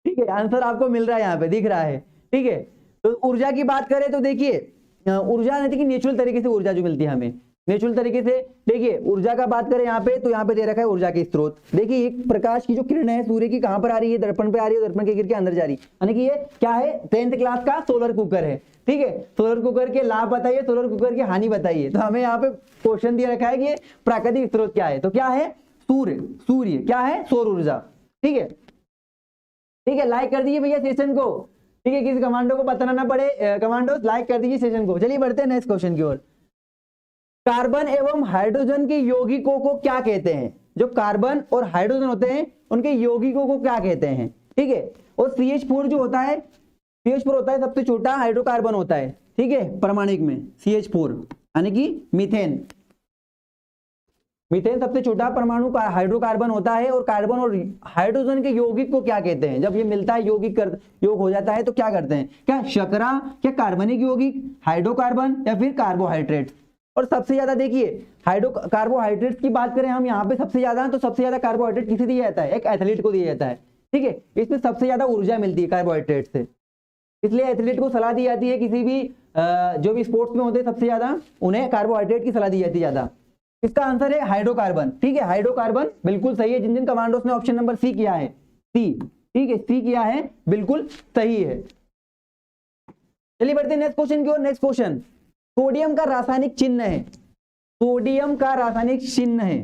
ठीक है, आंसर आपको मिल रहा है, यहाँ पे दिख रहा है, ठीक है। तो ऊर्जा की बात करें तो देखिए ऊर्जा नहीं थी कि नेचुरल तरीके से ऊर्जा जो मिलती है हमें, नेचुरल तरीके से। देखिए ऊर्जा का बात करें यहाँ पे, तो यहाँ पे दे रखा है ऊर्जा के स्रोत। देखिए एक प्रकाश की जो किरण है सूर्य की, कहां पर आ रही है, दर्पण पे आ रही है, दर्पण के गिर के अंदर जा रही है, यानी कि ये क्या है, 10th क्लास का सोलर कुकर है, ठीक है। सोलर कुकर के लाभ बताइए, सोलर कुकर की हानि बताइए। तो हमें यहाँ पे क्वेश्चन दिया रखा है कि प्राकृतिक स्रोत क्या है, तो क्या है, सूर्य, सूर्य क्या है, सौर ऊर्जा, ठीक है, ठीक है। लाइक कर दीजिए भैया सेशन को, ठीक है, किसी कमांडो को बताना ना पड़े, कमांडो लाइक कर दीजिए सेशन को। चलिए बढ़ते हैं नेक्स्ट क्वेश्चन की ओर। कार्बन एवं हाइड्रोजन के यौगिकों को क्या कहते हैं। जो कार्बन और हाइड्रोजन होते हैं उनके यौगिकों को क्या कहते हैं, ठीक है। और CH4 जो होता है, CH4 होता है सबसे छोटा हाइड्रोकार्बन होता है, ठीक है, परमाणुक में CH4 यानी कि मीथेन, मीथेन सबसे छोटा परमाणु का हाइड्रोकार्बन होता है। और कार्बन और हाइड्रोजन के यौगिक को क्या कहते हैं, जब ये मिलता है यौगिक योग हो जाता है तो क्या करते हैं, क्या शर्करा, क्या कार्बनिक यौगिक, हाइड्रोकार्बन या फिर कार्बोहाइड्रेट। और सबसे ज्यादा देखिए कार्बोहाइड्रेट्स की बात करें हम यहाँ पे सबसे ज्यादा, तो सबसे ज्यादा कार्बोहाइड्रेट किसे दिया जाता है, एक एथलीट को दिया जाता है, ठीक है। इसमें सबसे ज्यादा ऊर्जा मिलती है कार्बोहाइड्रेट से, इसलिए एथलीट को सलाह दी जाती है, किसी भी जो भी स्पोर्ट्स में होते हैं सबसे ज्यादा उन्हें कार्बोहाइड्रेट की सलाह दी जाती है ज्यादा। इसका आंसर है हाइड्रोकार्बन, ठीक है, हाइड्रोकार्बन बिल्कुल सही है। जिन जिन कमांडोस ने ऑप्शन नंबर सी किया है, सी, ठीक है, सी किया है, बिल्कुल सही है। चलिए बढ़ते हैं नेक्स्ट क्वेश्चन की ओर। नेक्स्ट क्वेश्चन, सोडियम का रासायनिक चिन्ह है, सोडियम का रासायनिक चिन्ह है,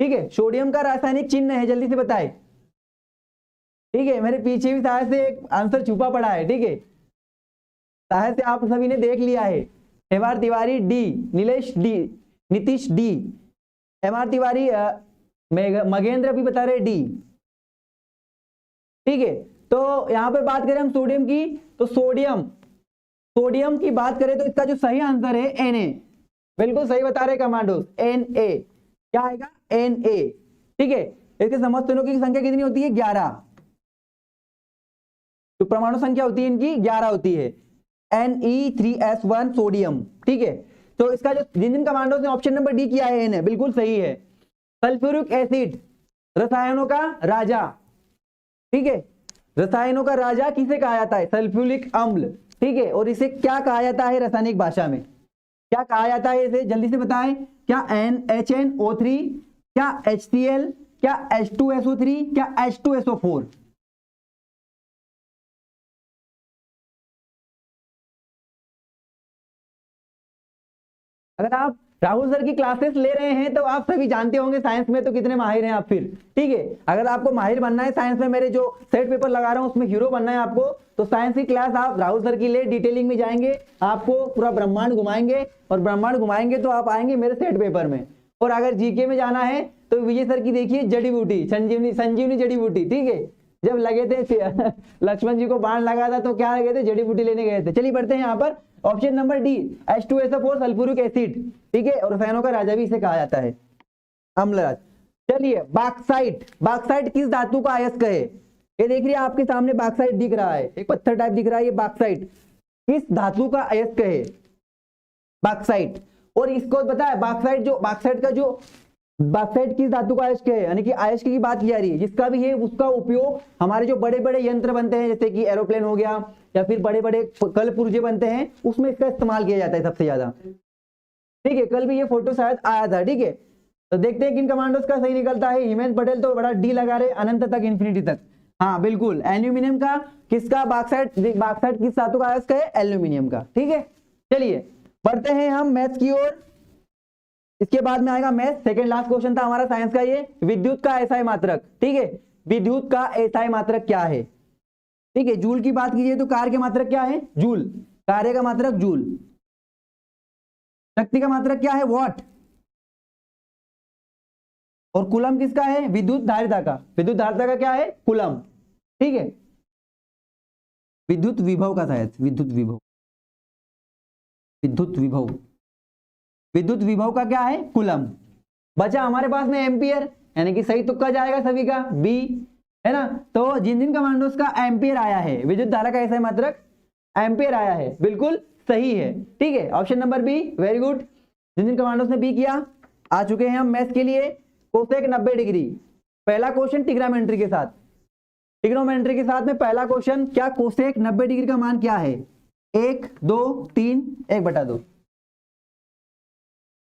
ठीक है, सोडियम का रासायनिक चिन्ह है, जल्दी से बताएं। ठीक है, मेरे पीछे भी शायद से एक आंसर छुपा पड़ा है, ठीक है, शायद से आप सभी ने देख लिया है। MR. Tiwari D, Nilesh D, Nitish D, MR. Tiwari, Magendra भी बता रहे डी, ठीक है। तो यहाँ पे बात करें हम सोडियम की, तो सोडियम की बात करें तो इसका जो सही आंसर है Na, बिल्कुल सही बता रहे कमांडोज, Na क्या आएगा, Na, ठीक है। इसके समस्थानिकों की संख्या कितनी होती है, 11, तो परमाणु संख्या होती है इनकी 11 होती है, Ne3S1 सोडियम, ठीक है। तो इसका जो जिन कमांडोज ने ऑप्शन नंबर डी किया है, Na बिल्कुल सही है। सल्फ्यूरिक एसिड रसायनों का राजा, ठीक है, रसायनों का राजा किसे कहा जाता है, सल्फ्यूरिक अम्ल, ठीक है। और इसे क्या कहा जाता है रासायनिक भाषा में, क्या कहा जाता है इसे, जल्दी से बताएं, क्या HNO3, क्या HCl, क्या H2SO3, क्या H2SO4? अगर आप राहुल सर की क्लासेस ले रहे हैं तो आप सभी जानते होंगे साइंस में तो कितने माहिर हैं आप फिर, ठीक है। अगर आपको माहिर बनना है साइंस में, मेरे जो सेट पेपर लगा रहा हूं उसमें हीरो बनना है आपको, तो साइंस की क्लास आप राहुल सर की ले, डिटेलिंग में जाएंगे, आपको पूरा ब्रह्मांड घुमाएंगे, और ब्रह्मांड घुमाएंगे तो आप आएंगे मेरे सेट पेपर में। और अगर जीके में जाना है तो विजय सर की देखिए जड़ी बूटी, संजीवनी जड़ी बूटी, ठीक है। जब लगे थे लक्ष्मण जी को बाण लगा था तो क्या लगे थे, जड़ी बूटी लेने गए थे। चलिए बढ़ते हैं यहाँ पर, option number D, H2SO4 sulphuric acid, ठीक है। और रसायनों का राजा भी इसे कहा जाता है, अम्लराज। चलिए बॉक्साइट, बॉक्साइट किस धातु का अयस्क है, ये देख रही है आपके सामने बॉक्साइट दिख रहा है, एक पत्थर टाइप दिख रहा है, ये बॉक्साइट किस धातु का अयस्क है, बॉक्साइट। और इसको पता है बॉक्साइट किस धातु का अयस्क है, यानी कि अयस्क की बात की जा रही है, जिसका भी है उसका उपयोग हमारे जो बड़े बड़े यंत्र बनते हैं, जैसे कि एरोप्लेन हो गया, या फिर बड़े बड़े कल पुर्जे बनते हैं, उसमें इसका इस्तेमाल किया जाता है सबसे ज्यादा, ठीक है। कल भी ये फोटो शायद आया था, ठीक है। तो देखते हैं किन कमांडोज का सही निकलता है। हिमेंद्र पटेल तो बड़ा डी लगा रहे, अनंत तक, इंफिनिटी तक, हाँ बिल्कुल। एल्यूमिनियम का किसका, बॉक्साइट किस धातु का अयस्क है, एल्यूमिनियम का, ठीक है। चलिए बढ़ते हैं हम मैथ्स की ओर, इसके बाद में आएगा मैथ, सेकंड लास्ट क्वेश्चन था हमारा साइंस का ये, विद्युत का एसआई मात्रक, ठीक है। विद्युत का एसआई मात्रक क्या है, ठीक है। जूल की बात कीजिए तो कार्य का मात्रक क्या है, जूल, कार्य का मात्रक जूल, शक्ति का मात्रक क्या है, वॉट, और कूलम किसका है, विद्युत धारिता का क्या है, कूलम, ठीक है। विद्युत विभव का शायद, विद्युत विभव का क्या है, कूलम। बचा हमारे पास में एम्पियर, यानी कि सही तुक्का जाएगा सभी का बी, है ना। तो जिन कमांडोज का एम्पियर आया है, विद्युत धारा का ऐसा मात्रक एम्पियर आया है, बिल्कुल सही है, ठीक है। Option number B, very good. जिन कमांडोज ने बी किया, आ चुके हैं हम मैथ्स के लिए। कोसेक 90 डिग्री, पहला क्वेश्चन ट्रिग्नोमेट्री के साथ, में पहला क्वेश्चन, क्या कोसेक 90 डिग्री का मान क्या है, 1, 2, 3, 1/2,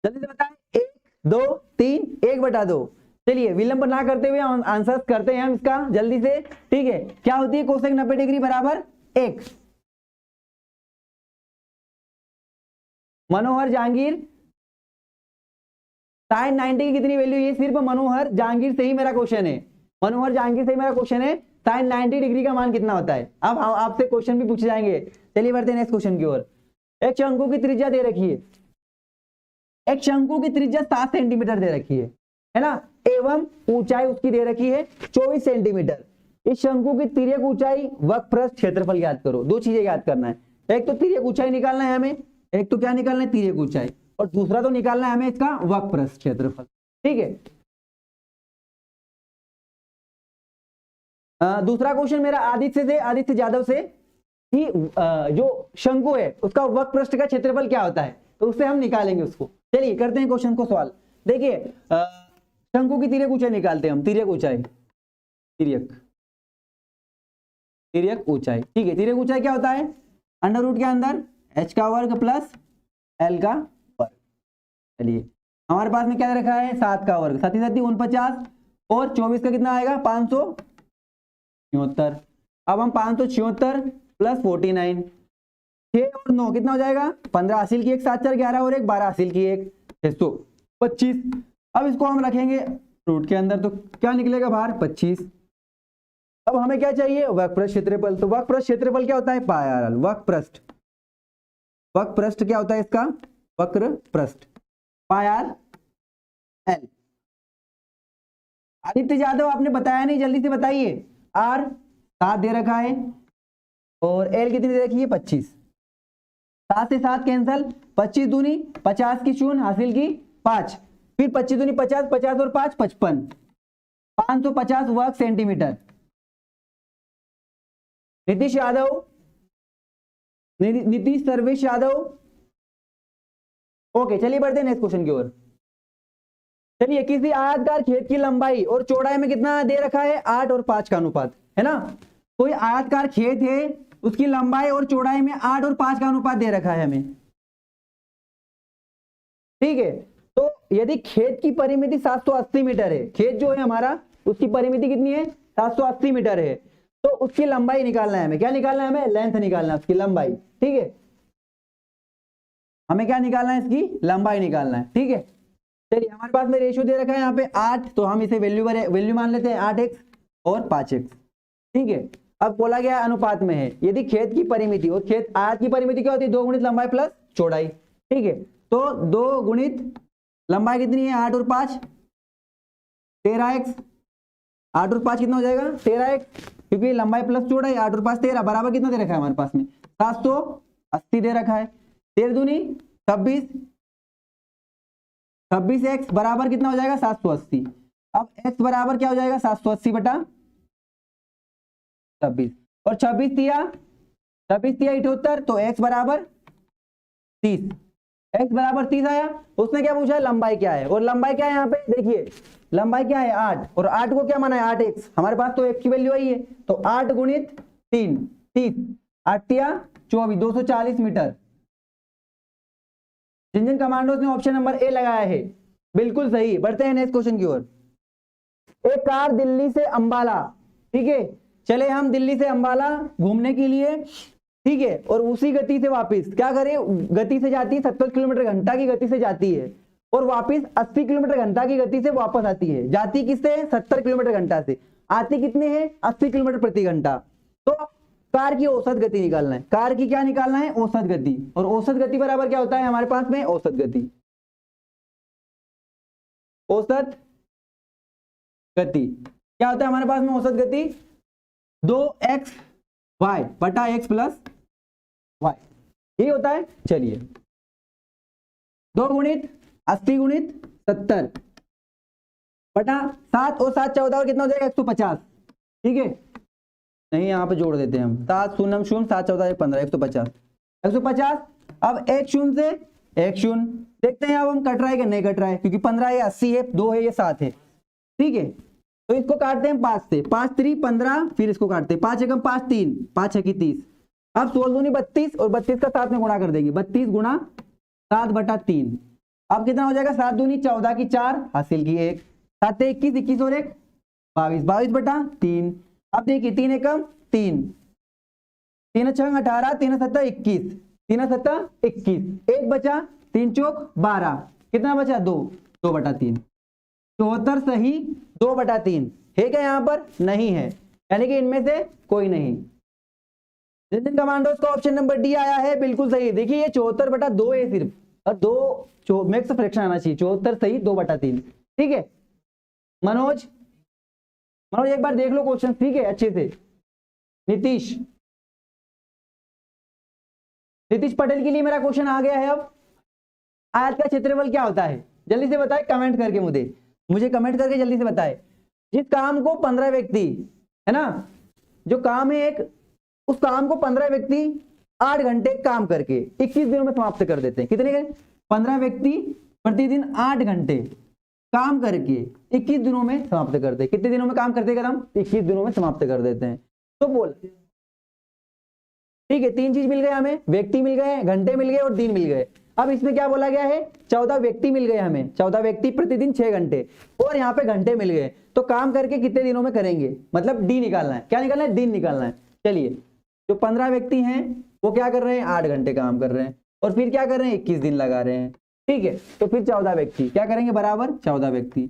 जल्दी से बताएं, 1, 2, 3, 1/2। चलिए विलंब ना करते हुए आंसर करते हैं हम इसका जल्दी से, ठीक है। क्या होती है कोसेक 90 डिग्री बराबर 1। मनोहर जहांगीर, साइन 90 की कितनी वैल्यू, ये सिर्फ मनोहर जहांगीर से ही मेरा क्वेश्चन है, साइन 90 डिग्री का मान कितना होता है। अब आपसे क्वेश्चन भी पूछे जाएंगे। चलिए बढ़ते हैं नेक्स्ट क्वेश्चन की ओर। एक शंकु की त्रिज्या दे रखी है, 7 सेंटीमीटर दे रखी है ना, एवं ऊंचाई उसकी दे रखी है 24 सेंटीमीटर। इस शंकु की तिर्यक ऊंचाई, वक्रपृष्ठ क्षेत्रफल याद करो। दो चीजें याद करना है, एक तो तिर्यक ऊंचाई निकालना है हमें, एक तो क्या निकालना है, तिर्यक ऊंचाई, और दूसरा तो निकालना है हमें इसका वक्रपृष्ठ क्षेत्रफल, ठीक है। दूसरा क्वेश्चन मेरा आदित्य जादव से कि जो शंकु है उसका वक्रपृष्ठ का क्षेत्रफल क्या होता है, तो उससे हम निकालेंगे उसको। चलिए करते हैं क्वेश्चन को सॉल्व। देखिए शंकु की तिर्यक ऊंचाई निकालते हैं हम, तिर्यक ऊंचाई, ठीक है। तिर्यक ऊंचाई क्या होता है, अंडर रूट के अंदर h का वर्ग प्लस l का वर्ग। चलिए हमारे पास में क्या रखा है, 7 का वर्ग, 7 49, और 24 का कितना आएगा, 576। अब हम 576 प्लस 49, 6 और 9 कितना हो जाएगा, 15 हासिल की 1, 7 4 11 और 1 12 हासिल की 1 625। अब इसको हम रखेंगे रूट के अंदर तो क्या निकलेगा बाहर, 25। अब हमें क्या चाहिए, वक्रपृष्ठ क्षेत्रफल। तो वक्रपृष्ठ क्षेत्रफल क्या होता है, पाई आर एल। वक्रपृष्ठ, वक्रपृष्ठ क्या होता है इसका, वक्रपृष्ठ पाई आर एल। आदित्य यादव आपने बताया नहीं, जल्दी से बताइए। आर 7 दे रखा है और एल कितनी दे रखी है, 25। 7 से 7 कैंसल, 25 दूनी 50 की शून्य हासिल की 5, फिर 25 दूनी 50, 50 और 5 55, 550 वर्ग सेंटीमीटर। नीतीश यादव, नीतीश सर्वेश यादव। ओके चलिए बढ़ते हैं नेक्स्ट क्वेश्चन की ओर। चलिए, किसी आयताकार खेत की लंबाई और चौड़ाई में कितना दे रखा है, 8 और 5 का अनुपात, है ना। कोई आयताकार खेत है, उसकी लंबाई और चौड़ाई में 8 और 5 का अनुपात दे रखा है हमें, ठीक है। तो यदि खेत की परिमिति 780 मीटर है, खेत जो है हमारा उसकी परिमिति कितनी है, 780 मीटर है, तो उसकी लंबाई निकालना है हमें। क्या निकालना है हमें, लेंथ निकालना है उसकी, लंबाई, ठीक है। हमें क्या निकालना है, इसकी लंबाई निकालना है, ठीक है। चलिए, हमारे पास में रेशियो दे रखा है यहाँ पे 8, तो हम इसे वैल्यू मान लेते हैं 8x और 5x, ठीक है। अब बोला गया अनुपात में है, यदि खेत की परिमिति, और खेत आयत की परिमिति क्या होती है, 2 गुणित लंबाई प्लस चौड़ाई, ठीक है। तो 2 गुणित लंबाई कितनी है, 8 और 5 13x, 8 और 5 कितना हो जाएगा, 13x, क्योंकि लंबाई प्लस चौड़ाई, 8 और 5 13, बराबर कितना दे रखा है हमारे पास में, 780 दे रखा है। 13 दूनी 26, 26x बराबर कितना हो जाएगा, 780। अब x बराबर क्या हो जाएगा, 780 बटा 26, और 26 दिया 78, तो x बराबर 30, x बराबर 30 आया। उसने क्या पूछा है, लंबाई क्या है, और लंबाई क्या है यहाँ पे देखिए, लंबाई क्या है 8, और 8 को क्या माना है 8x, हमारे पास तो x की वैल्यू आई है, तो 8 गुणित 3 30, 8 या 24, 240 मीटर। जिन कमांडोज ने ऑप्शन नंबर ए लगाया है बिल्कुल सही। बढ़ते हैं नेक्स्ट क्वेश्चन की ओर। एक कार दिल्ली से अंबाला, ठीक है, चले हम दिल्ली से अंबाला घूमने के लिए, ठीक है, और उसी गति से वापस क्या करें, गति से जाती है 70 किलोमीटर घंटा की गति से जाती है, और वापस 80 किलोमीटर घंटा की गति से वापस आती है। जाती किससे, 70 किलोमीटर घंटा से, आती कितने हैं, 80 किलोमीटर प्रति घंटा। तो कार की औसत गति निकालना है, कार की क्या निकालना है, औसत गति, और औसत गति बराबर क्या होता है हमारे पास में, औसत गति, औसत गति क्या होता है हमारे पास में, औसत गति 2xy बटा x प्लस y, यही होता है। चलिए, 2 गुणित 80 गुणित 70 बटा 7 और 7 14, और कितना हो जाएगा 150, ठीक है। नहीं, यहाँ पे जोड़ देते हैं हम, 7 शून्य 0, 7 14 15, 150 150। अब एक शून्य से एक शून्य, देखते हैं अब हम कट रहा है कि नहीं कट रहा है, क्योंकि 15 है, 80 है, 2 है, ये 7 है, ठीक है। तो इसको काटते हैं 5 से, 5 3 15, फिर इसको काटते हैं 5 एकम 5 3, 5 6 30। अब 16 दूनी 32, और 32 का 7 में गुणा कर देंगे, 32 गुणा 7 बटा 3। अब कितना हो जाएगा, 7 दूनी 14 की 4 हासिल की 1, 7 21, 21 और 1 22, 22 बटा 3। अब देखिए 3 एकम 3, 3 6 18, 3 7 21, 3 7 21, 1 बचा, 3 चौक 12, कितना बचा 2, 2 बटा 3, 74 सही, 2 बटा 3 है क्या यहाँ पर, नहीं है, यानी कि इनमें से कोई नहीं। जिन कमांडोज का ऑप्शन नंबर डी आया है बिल्कुल सही। देखिए ये 74 बटा 2 है सिर्फ, और 2 मैक्स फ्रैक्शन आना चाहिए, 74 सही, 2 बटा 3, ठीक है। मनोज एक बार देख लो क्वेश्चन, ठीक है, अच्छे से। नीतीश पटेल के लिए मेरा क्वेश्चन आ गया है। अब आयत का क्षेत्रफल क्या होता है, जल्दी से बताए, कमेंट करके मुझे कमेंट करके जल्दी से बताए। जिस काम को 15 व्यक्ति, है ना, जो काम है एक, उस काम को 15 व्यक्ति 8 घंटे काम करके 21 दिनों में समाप्त कर देते हैं। कितने, 15 व्यक्ति प्रतिदिन 8 घंटे काम करके 21 दिनों में समाप्त करते हैं। कितने दिनों में काम करते हैं हम, 21 दिनों में समाप्त कर देते हैं। तो बोल, ठीक है, 3 चीज मिल गए हमें, व्यक्ति मिल गए, घंटे मिल गए और दिन मिल गए। अब इसमें क्या बोला गया है, 14 व्यक्ति मिल गए हमें, 14 व्यक्ति प्रतिदिन 6 घंटे, और यहाँ पे घंटे मिल गए। तो काम करके कितने दिनों में करेंगे, मतलब डी निकालना है। क्या निकालना है, दिन निकालना है। चलिए, जो 15 व्यक्ति हैं वो क्या कर रहे हैं, 8 घंटे काम कर रहे हैं, और फिर क्या कर रहे हैं, 21 दिन लगा रहे हैं, ठीक है। तो फिर 14 व्यक्ति क्या करेंगे, बराबर 14 व्यक्ति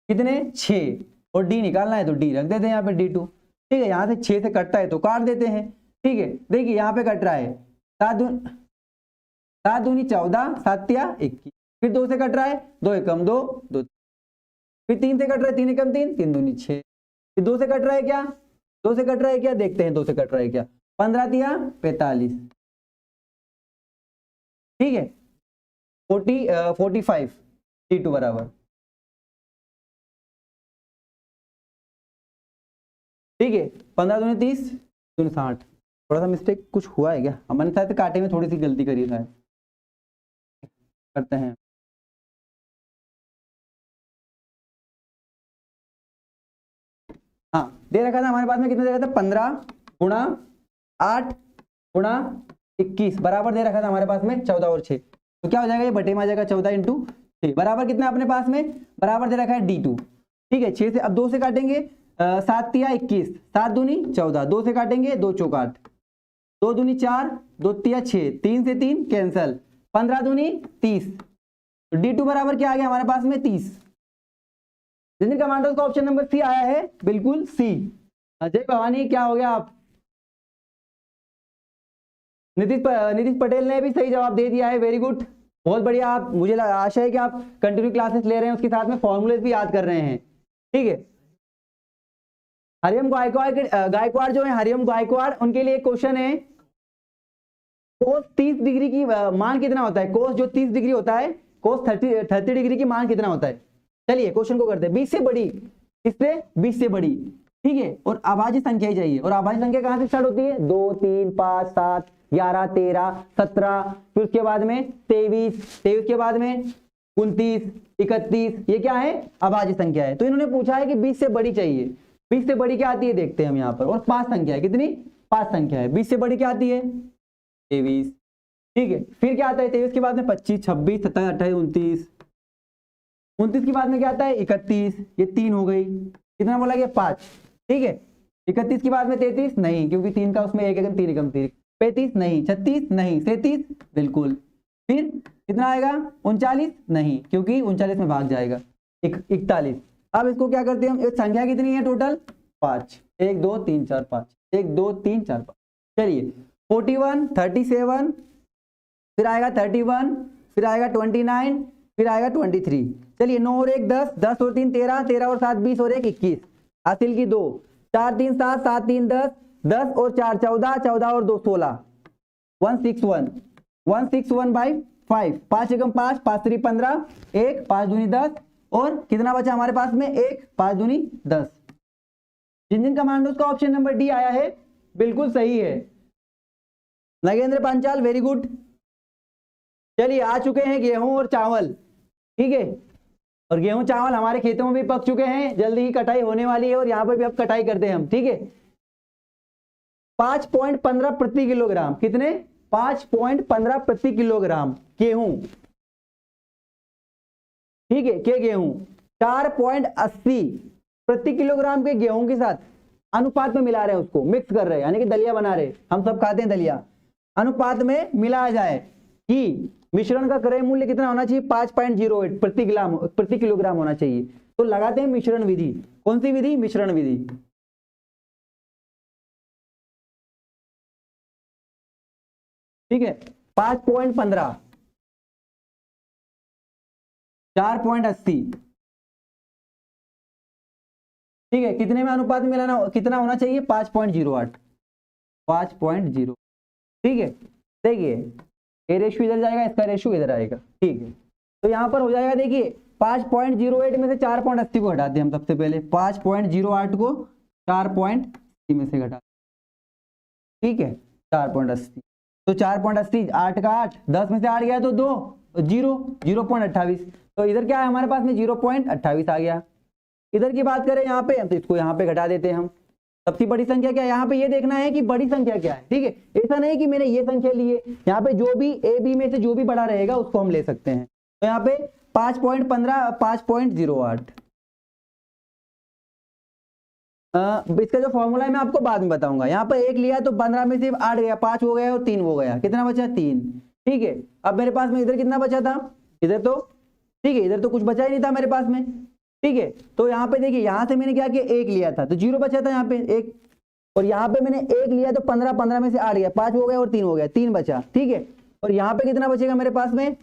कितने, 6, और डी निकालना है तो डी रख देते हैं यहाँ पे D2। ठीक है, यहाँ से 6 से कटता है तो काट देते हैं। ठीक है, देखिए यहाँ पे कट रहा है 7 दूनी 14, 7 या 21, फिर 2 से कट रहा है 2 एकम 2, 2, फिर 3 से कट रहा है 3 एकम 3, 3 दूनी 6, फिर 2 से कट रहा है क्या, 2 से कट रहा है क्या, देखते हैं 2 से कट रहा है क्या, 15 तिया 45, ठीक है 45 T2 बराबर, ठीक है 15 दूनी 30, दूनी 60, थोड़ा सा मिस्टेक कुछ हुआ है क्या, हमने शायद काटे में थोड़ी सी गलती करी है, करते हैं। हाँ, दे रखा था हमारे पास में, कितना दे रखा था, 15 गुणा 8 गुणा 21 बराबर दे रखा था हमारे पास में 14 और 6, तो क्या हो जाएगा, ये बटे में आ जाएगा 14 इंटू 6 बराबर कितना अपने पास में, बराबर दे रखा है D2। ठीक है, 6 से अब 2 से काटेंगे, 7 तिया 21, 7 दूनी 14, 2 से काटेंगे 2 चौक 8, 2 दूनी 4, 2 तिया 6, 3 से 3 कैंसल, 15 दूनी 30, तो D2 बराबर क्या आ गया हमारे पास में 30। जिन कमांडोज का ऑप्शन नंबर सी आया है, बिल्कुल सी। अजय भवानी क्या हो गया, आप नीतीश पटेल ने भी सही जवाब दे दिया है, वेरी गुड, बहुत बढ़िया। आप, मुझे आशा है कि आप कंटिन्यू क्लासेस ले रहे हैं, उसके साथ में फॉर्मूलेज भी याद कर रहे हैं। ठीक है, हरिओम गायकवाड़ जो है, हरिओम गायकवाड़, उनके लिए क्वेश्चन है, कोस 30 डिग्री की मान कितना होता है, कोस जो 30 डिग्री होता है, कोस 30 डिग्री की मान कितना होता है। चलिए क्वेश्चन को करते हैं, 20 से बड़ी, इससे 20 से बड़ी, ठीक है, और अभाज्य संख्या ही चाहिए, और अभाज्य संख्या कहां से स्टार्ट होती है, 2 3 5 7 11 13 17, फिर उसके बाद में 23 के बाद में 29 31, ये क्या है, अभाज्य संख्या है। तो इन्होंने पूछा है कि 20 से बड़ी चाहिए, 20 से बड़ी क्या आती है देखते हैं हम यहाँ पर, और 5 संख्या है, कितनी, 5 संख्या है, 20 से बड़ी क्या आती है 23, ठीक है, फिर क्या आता है 23 के बाद में 25 26 27 28 29, 29 के बाद में क्या आता है 31, ये 3 हो गई, कितना बोला गया 5, ठीक है, 31 के बाद में 33 नहीं, क्योंकि 3 का उसमें 1 एकम 3 एकम 3, 35 नहीं, 36 नहीं, 37 बिल्कुल, फिर कितना आएगा 39 नहीं, क्योंकि 39 में भाग जाएगा 41। अब इसको क्या करते हैं हम, संख्या कितनी है टोटल 5, 1 2 3 4 5, 1 2 3 4 5, चलिए 41 37, फिर आएगा 31, फिर आएगा 29, फिर आएगा 23, चलिए 9 और 1 10, 10 और 3 13, 13 और 7 20 और 1 21, हासिल की 2, 4 3 7, 7 3 10, 10 और 4 14, 14 और 2 16, 161 बाई 5, 5 एकम 5, 5 3 15, 1 5 दूनी 10, और कितना बचा हमारे पास में 1 5 दूनी 10। जिन कमांडोज का ऑप्शन नंबर डी आया है बिल्कुल सही है, नगेंद्र पांचाल वेरी गुड। चलिए आ चुके हैं गेहूं और चावल, ठीक है, और गेहूं चावल हमारे खेतों में भी पक चुके हैं, जल्दी ही कटाई होने वाली है, और यहाँ पर भी अब कटाई करते हैं हम, ठीक है। 5.15 प्रति किलोग्राम, कितने 5.15 प्रति किलोग्राम गेहूं, ठीक है, के गेहूं 4.80 प्रति किलोग्राम के गेहूं के साथ अनुपात में मिला रहे हैं, उसको मिक्स कर रहे हैं, यानी कि दलिया बना रहे हैं, हम सब खाते हैं दलिया, अनुपात में मिलाया जाए कि मिश्रण का क्रय मूल्य कितना होना चाहिए 5.08 प्रति किलोग्राम होना चाहिए। तो लगाते हैं मिश्रण विधि, कौन सी विधि, मिश्रण विधि, ठीक है, 5.15 4.80, ठीक है, कितने में अनुपात में मिलाना, कितना होना चाहिए 5.08 5.0, ठीक है। देखिए ये रेशो इधर जाएगा, इसका रेशो इधर आएगा, ठीक है, तो यहां पर हो जाएगा, देखिए 5.08 में से 4.80 को हटा दें हम, सबसे पहले 5.08 को 4.80 में से घटा, ठीक है 4.80, तो 4.80 8 का 8, 10 में से 8 गया तो 2 0.28, तो इधर क्या है हमारे पास में 0.28 आ गया। इधर की बात करें यहाँ पे, तो इसको यहाँ पे घटा देते हैं हम, सबसे बड़ी संख्या क्या है, यहाँ पे ये देखना है कि बड़ी संख्या क्या है, ठीक है, ऐसा नहीं कि मैंने ये संख्या ली है, यहाँ पे जो भी ए बी में से जो भी बड़ा रहेगा उसको हम ले सकते हैं। तो यहाँ पे 5.15 5.08, इसका जो फॉर्मूला है मैं आपको बाद में बताऊंगा। यहाँ पर 1 लिया तो 15 में से 8 गया, 5 हो गया और 3 हो गया, कितना बचा 3, ठीक है। अब मेरे पास में इधर कितना बचा था, इधर तो ठीक है, इधर तो कुछ बचा ही नहीं था मेरे पास में, ठीक है। तो यहाँ पे देखिए, यहाँ से मैंने क्या किया 1 लिया था तो 0 बचा था यहाँ पे 1, और यहाँ पे मैंने 1 लिया तो 15, 15 में से 8 गया, 5 हो गया और 3 हो गया, 3 बचा, ठीक है। और यहाँ पे कितना बचेगा मेरे पास में,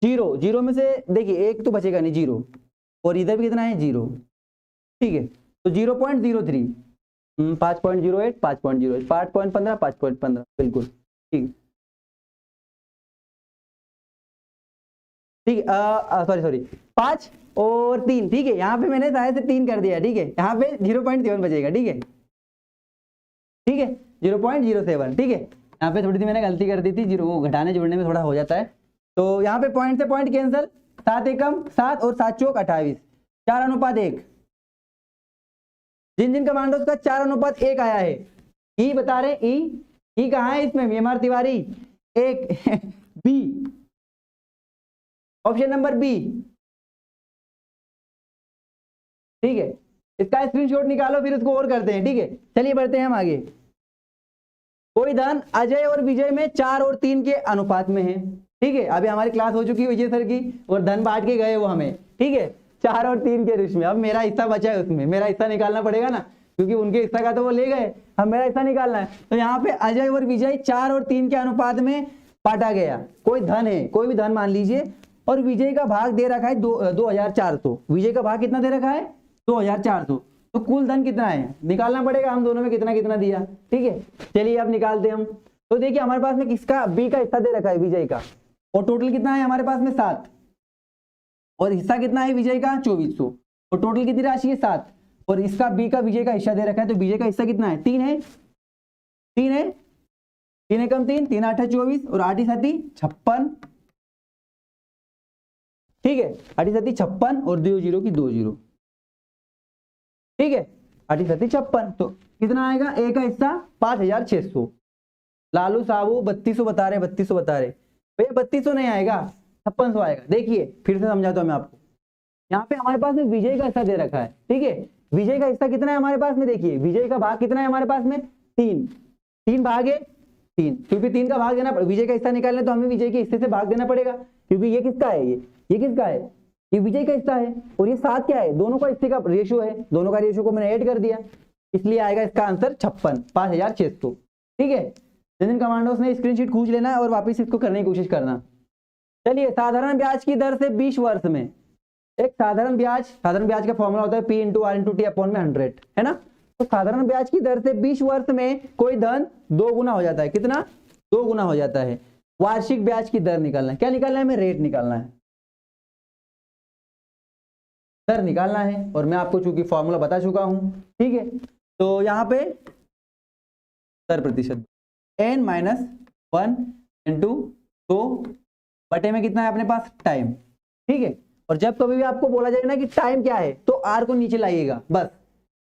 0, 0 में से देखिए 1 तो बचेगा नहीं, 0, और इधर भी कितना है 0, ठीक है। तो 0.03, 5.08, 5.08, 5.15, 5.15, बिल्कुल ठीक, ठीक है। सॉरी 5 और 3, ठीक है। यहाँ पे मैंने शायद से 3 कर दिया, ठीक है। यहाँ पे 0.7 बचेगा, ठीक है, ठीक है, 0.07, ठीक है। यहाँ पे थोड़ी सी मैंने गलती कर दी थी, 0 को घटाने जोड़ने में थोड़ा हो जाता है। तो यहाँ पे पॉइंट से पॉइंट कैंसिल, 7 एकम 7 और 7 चौक 28, 4:1। जिन जिन कमांडोज का 4:1 आया है, ई बता रहे, ई कहाँ है इसमें, एमआर तिवारी, एक बी, ऑप्शन नंबर बी, ठीक है। इसका स्क्रीनशॉट निकालो, फिर उसको और करते हैं, ठीक है। चलिए बढ़ते हैं हम आगे। कोई धन अजय और विजय में 4 और 3 के अनुपात में है, ठीक है। अभी हमारी क्लास हो चुकी है विजय सर की, और धन बांट के गए वो हमें, ठीक है, 4 और 3 के रूप में। अब मेरा हिस्सा बचा है, उसमें मेरा हिस्सा निकालना पड़ेगा ना, क्योंकि उनके हिस्सा का तो वो ले गए, अब मेरा हिस्सा निकालना है। तो यहाँ पे अजय और विजय 4 और 3 के अनुपात में बांटा गया। कोई धन है, कोई भी धन मान लीजिए, और विजय का भाग दे रखा है 2400। विजय का भाग कितना दे रखा है, 2400। तो कुल धन कितना है निकालना पड़ेगा, हम दोनों में कितना कितना दिया, ठीक है। चलिए अब निकालते हम। तो देखिए हमारे पास में किसका, बी का हिस्सा दे रखा है विजय का, और टोटल कितना है हमारे पास में 7, और हिस्सा कितना है विजय का 2400, और टोटल कितनी राशि है 7, और इसका बी का विजय का हिस्सा दे रखा है। तो विजय का हिस्सा कितना है, 3 है, 3 है, 3 एकम 3, 3 8 24, और 8 7 56, ठीक है, 8 7 56, और 2 0 की 2 0, ठीक है, 8 7 56। तो कितना आएगा, ए का हिस्सा 5600। लालू साहू 3200 बता रहे, 3200 बता रहे, भैया 3200 नहीं आएगा, 5600 आएगा। देखिए फिर से समझाता हूं मैं आपको। यहाँ पे हमारे पास में विजय का हिस्सा दे रखा है, ठीक है। विजय का हिस्सा कितना है हमारे पास में, देखिए विजय का भाग कितना है हमारे पास में, 3 भाग है 3, क्योंकि 3 का भाग देना, विजय का हिस्सा निकालना तो हमें विजय के हिस्से से भाग देना पड़ेगा, क्योंकि ये किसका है, ये किसका है, ये विजय का हिस्सा है, और ये 7 क्या है, दोनों का हिस्से का रेशियो है, दोनों का रेशियो को मैंने ऐड कर दिया, इसलिए आएगा इसका आंसर 56, 5600, ठीक है। जिन कमांडोज ने स्क्रीनशॉट खींच लेना है और वापस इसको करने की कोशिश करना। चलिए, साधारण ब्याज की दर से 20 वर्ष में एक साधारण ब्याज का फॉर्मूला होता है P × R × T अपॉन में 100, है ना। तो साधारण ब्याज की दर से 20 वर्ष में कोई धन 2 गुना हो जाता है, कितना, 2 गुना हो जाता है। वार्षिक ब्याज की दर निकालना है, क्या निकालना है, हमें रेट निकालना है, दर निकालना है, और मैं आपको चूंकि फॉर्मूला बता चुका हूं, ठीक है। तो यहाँ पे दर प्रतिशत n-1 इंटू 2 बटे में कितना है अपने पास, टाइम, ठीक है। और जब कभी भी आपको बोला जाए ना कि टाइम क्या है, तो r को नीचे लाइएगा बस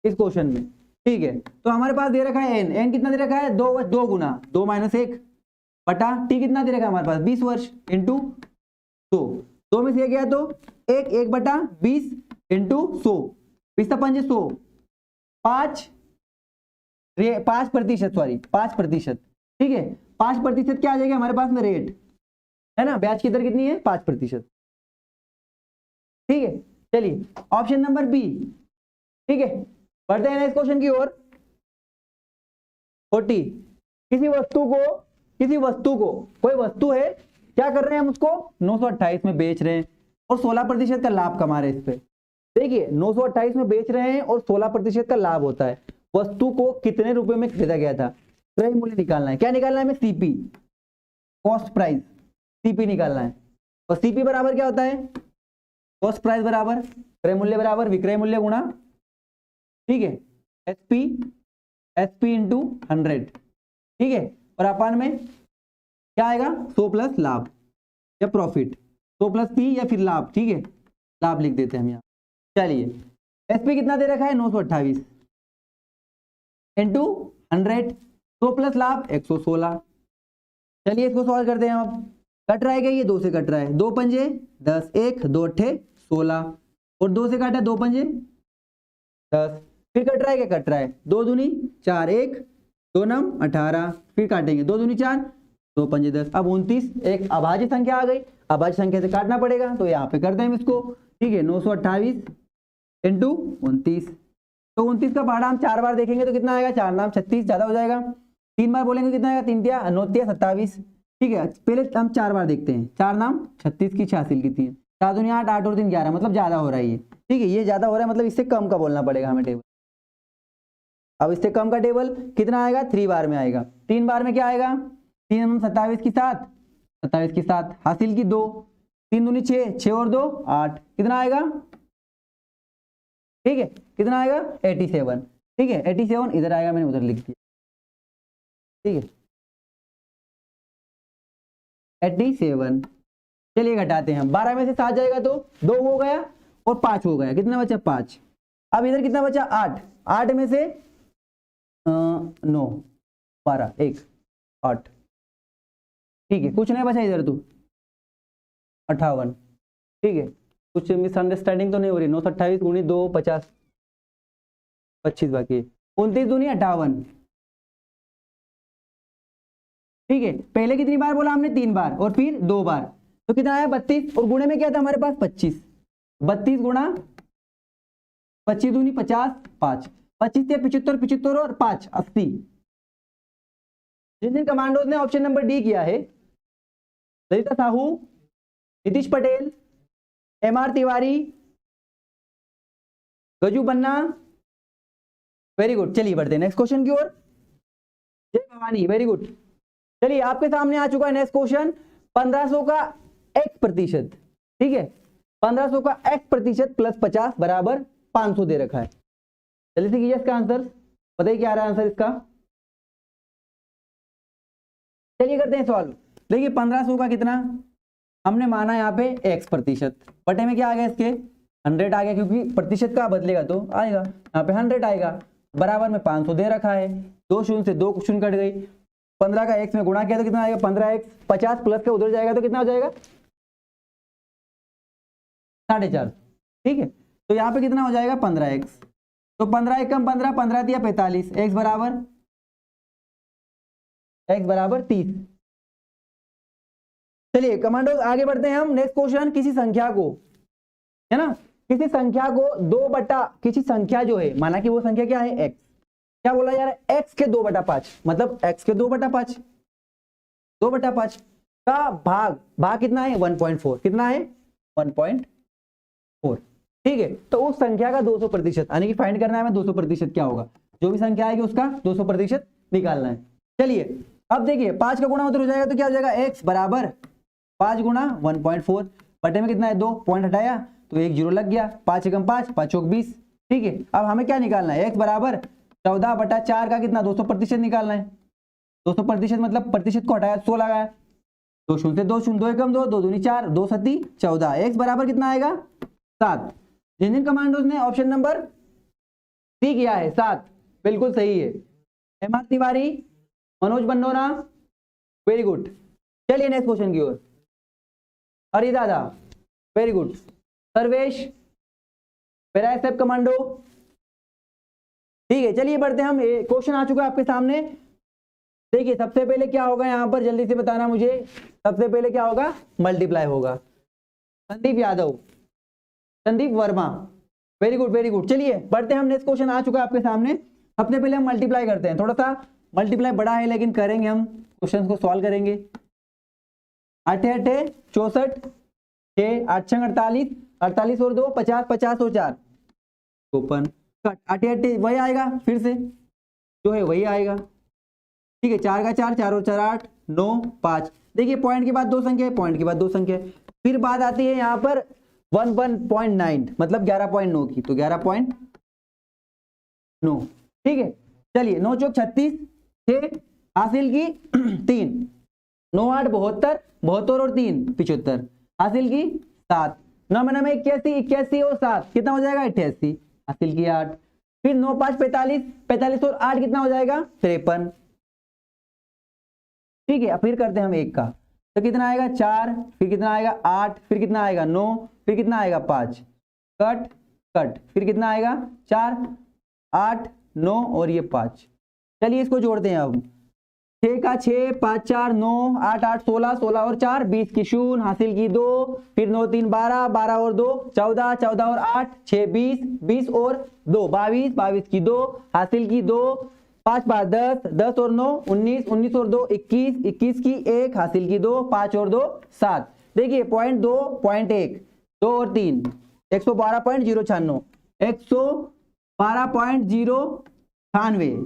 इस क्वेश्चन में, ठीक है। तो हमारे पास दे रखा है n कितना दे रखा है, 2 गुना 2 - 1 बटा t कितना दे रखा है हमारे पास 20 वर्ष इंटू 2 में से 1 गया तो 1 बटा 20 इंटू 100, 20 5 100, 5%, ठीक है। 5% क्या आ जाएगा हमारे पास में, रेट है ना, ब्याज की दर कितनी है 5%, ठीक है। चलिए ऑप्शन नंबर बी, ठीक है। बढ़ते हैं इस क्वेश्चन की ओर। 40, किसी वस्तु को कोई वस्तु है, क्या कर रहे हैं हम उसको 928 में बेच रहे हैं और 16% का लाभ कमा रहे हैं इस पे। देखिए 928 में बेच रहे हैं और 16% का लाभ होता है। वस्तु को कितने रुपए में खरीदा गया था, क्रय मूल्य निकालना है। क्या निकालना है हमें, सीपी, कॉस्ट प्राइस, सीपी निकालना है। और सीपी बराबर क्या होता है, कॉस्ट प्राइस बराबर क्रय मूल्य बराबर विक्रय मूल्य गुणा, ठीक है, एसपी इंटू 100, ठीक है। और अपन में क्या आएगा, 100 प्लस लाभ या प्रॉफिट, 100 प्लस पी या फिर लाभ, ठीक है, लाभ लिख देते हैं हम यहाँ। चलिए एसपी कितना दे रखा है 928 इंटू 100, 100 प्लस लाभ 116। चलिए इसको सॉल्व करते हैं हम। अब कट रहा है क्या, ये 2 से कट रहा है, 2 पंजे 10, 1 2 अट्ठे 16, और 2 से काटा 2 पंजे 10, फिर कट रहा है क्या, कट रहा है 2 दूनी 4, 1 2 9 18, फिर काटेंगे 2 दूनी 4, 2 पंजे 10, अब 29। एक अभाज्य संख्या आ गई, अभाज्य संख्या से काटना पड़ेगा, तो यहाँ पे करते हैं इसको, ठीक है। 928 इंटू 29, तो 29 का पहाड़ा हम 4 बार देखेंगे तो कितना आएगा, 4 नाम 36, ज्यादा हो जाएगा। 3 बार बोलेंगे कितना आएगा, 3 तिया 9 तिया 27। ठीक है, पहले हम 4 बार देखते हैं। 4 नाम 36 की 86 की 3, 4 दूनी 8, 8 और 3 11, मतलब ज्यादा हो रहा है ये। ठीक है, ये ज्यादा हो रहा है, मतलब इससे कम का बोलना पड़ेगा हमें टेबल। अब इससे कम का टेबल कितना आएगा, 3 बार में आएगा। 3 बार में क्या आएगा, 3 27 की 7, 27 की 7 हासिल की 2, 3 दूनी 6, 6 और 2 8, कितना आएगा, ठीक है कितना आएगा 87। ठीक है 87 इधर आएगा, मैंने उधर लिख दिया। ठीक है 87। चलिए घटाते हैं हम, 12 में से 7 जाएगा तो 2 हो गया और 5 हो गया, कितना बचा 5। अब इधर कितना बचा 8, 8 में से 9 12 1 8। ठीक है कुछ नहीं बचा इधर तो 58। ठीक है कुछ मिसअंडरस्टैंडिंग तो नहीं हो रही। 9 28 गुणी 2 50 25 बाकी 29 दूनी 58। ठीक है पहले कितनी बार बोला हमने, 3 बार और फिर 2 बार, तो कितना आया 32 और गुणे में क्या था हमारे पास 25। 32 गुणा 25 दूनी 50 5, 25 से 75 75 और 5 80। जिन जिन कमांडोज ने ऑप्शन नंबर डी किया है, ललिता साहू, नीतीश पटेल, एमआर तिवारी, गजू बन्ना, वेरी गुड। चलिए बढ़ते हैं नेक्स्ट क्वेश्चन की ओर। जय भवानी, वेरी गुड। चलिए आपके सामने आ चुका है नेक्स्ट क्वेश्चन। 1500 का x%। ठीक है 1500 का x% प्लस 50 बराबर 500 दे रखा है। जल्दी से कीजिए इसका आंसर, बताइए क्या आ रहा है आंसर इसका। चलिए करते हैं सवाल। देखिए 1500 का कितना हमने माना यहाँ पे x%, बटे में क्या आ गया इसके 100 आ गया, क्योंकि प्रतिशत का बदलेगा तो आएगा यहाँ पे 100 आएगा, बराबर में 500 दे रखा है। 2 शून्य से 2 शून्य कट गई, 15 का x में गुणा किया तो कितना आएगा 15x, 50 प्लस के उधर जाएगा तो कितना हो जाएगा 4.5। ठीक है तो यहाँ पे कितना हो जाएगा 15x, तो 15 कम 15, 15 दिया 45, x बराबर 30। चलिए कमांडो आगे बढ़ते हैं हम। नेक्स्ट क्वेश्चन, किसी संख्या को, है ना, किसी संख्या को 2 बटा किसी संख्या जो है, माना कि वो संख्या क्या है x, क्या बोला जा रहा है x के 2/5, मतलब x के 2/5, 2/5 का भाग कितना है 1.4, कितना है 1.4। ठीक है तो उस संख्या का 200%, यानी कि फाइंड करना है हमें 200% क्या होगा, जो भी संख्या आएगी उसका 200% निकालना है। चलिए अब देखिए 5 का गुणा उधर हो जाएगा तो क्या हो जाएगा x बराबर 5 गुणा 1.4, बटे में कितना है 2, पॉइंट हटाया तो 1 0 लग गया, 5 एकम 5, 5 चौक 20। ठीक है अब हमें क्या निकालना है, x बराबर 14/4 का कितना 200% निकालना है। 200% मतलब प्रतिशत को हटाया 100 लगाया, 2 शून्य से 2 शून्य, 2 एकम 2, 2 दूनी 4, 2 सती 14, x बराबर कितना आएगा 7। जिन जिन कमांडोज ने ऑप्शन नंबर सी किया है 7 बिल्कुल सही है। MR Tiwari, Manoj Bandora, very good. चलिए नेक्स्ट क्वेश्चन की ओर। Hari Dada, very good. Sarvesh, para SF commando. ठीक है चलिए बढ़ते हम, क्वेश्चन आ चुका है आपके सामने। देखिए सबसे पहले क्या होगा यहाँ पर, जल्दी से बताना मुझे। सबसे पहले क्या होगा, मल्टीप्लाई होगा। Sandeep Yadav, Sandeep Verma, very good very good. चलिए बढ़ते हैं हम, नेक्स्ट क्वेश्चन आ चुका है आपके सामने। सबसे पहले हम मल्टीप्लाई करते हैं, थोड़ा सा मल्टीप्लाई बड़ा है लेकिन करेंगे हम, क्वेश्चन को सॉल्व करेंगे। 8 8 64, 6 8 6 48, 48 और 2 50, 50 और 4 55, 8 8 वही आएगा, फिर से जो है वही आएगा। ठीक है 4 का 4, 4 और 4 8 9 5। देखिए पॉइंट के बाद 2 संख्या है, पॉइंट के बाद 2 संख्या है, फिर बात आती है यहाँ पर 11.9 मतलब 11.9 की, तो 11.9। ठीक है चलिए 9 चौक 36, 6 हासिल की 3, 9 8 72, 72 और 3 75, हासिल की 7, 9 में 81, 81 और 7 कितना हो जाएगा 88, हासिल की 8, फिर 9 5 45, 45 और 8 कितना हो जाएगा 53। ठीक है फिर करते हैं हम 1 का, तो कितना आएगा 4, फिर कितना आएगा 8, फिर कितना आएगा 9, फिर कितना आएगा 5, कट कट, फिर कितना आएगा 4 8 9 और ये 5। चलिए इसको जोड़ते हैं अब, 6 का 6, 5 4 9, 8 8 16, 16 और 4 20 की शून्य, हासिल की 2, फिर 9 3 12, 12 और 2 14, 14 और 8 6 20, 20 और 2 22, 22 की 2, हासिल की 2, 5 5 10, 10 और 9 19, 19 और 2 21, 21 की 1, हासिल की 2, 5 और 2 7। देखिए पॉइंट 2 पॉइंट 1 2 और 3 112.096, 112.096,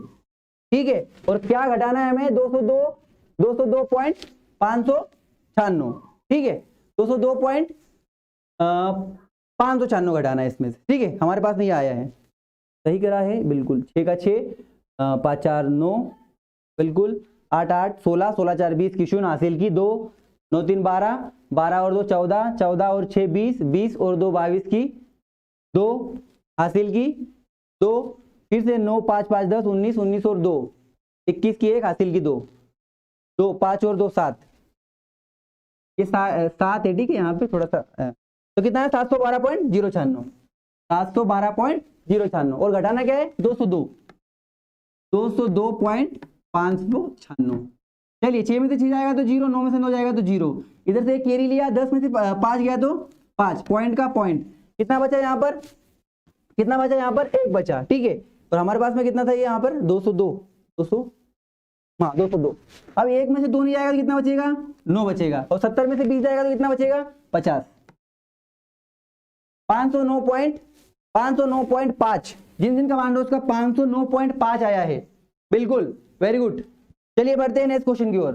ठीक है। और क्या घटाना है हमें, 202.596, ठीक है, 202.596 घटाना है इसमें से, ठीक है। हमारे पास में ये आया है, सही करा है बिल्कुल। 6 का 6, 5 4 9, बिल्कुल, 8 8 16, 16 4 20 की शून्य, हासिल की 2, 9 3 12, 12 और 2 14, 14 और 6 20, 20 और 2 22 की 2, हासिल की 2, फिर से 9 5 5 10 19, 19 और 2 21 की 1, हासिल की 2, 2 5 और 2 7, ये 7 है, ठीक है। यहाँ पे थोड़ा सा तो कितना है, 712.096, 712.096। और घटाना क्या है, 202, 202.596। चलिए 6 में से 6 जाएगा तो 0, 9 में से 9 जाएगा तो 0, इधर से कैरी लिया, 10 में से 5 गया तो 5, पॉइंट का पॉइंट, कितना बचा यहाँ पर, कितना बचा यहाँ पर, 1 बचा, ठीक है। और हमारे पास में कितना था ये यहाँ पर, 202, 200, हाँ 202। अब 1 में से 2 नहीं जाएगा तो कितना बचेगा, 9 बचेगा। और 70 में से 20 जाएगा तो कितना बचेगा, 50। 509.5, जिन जिन कमांडोज का 509.5 आया है, बिल्कुल वेरी गुड। चलिए बढ़ते हैं नेक्स्ट क्वेश्चन की ओर।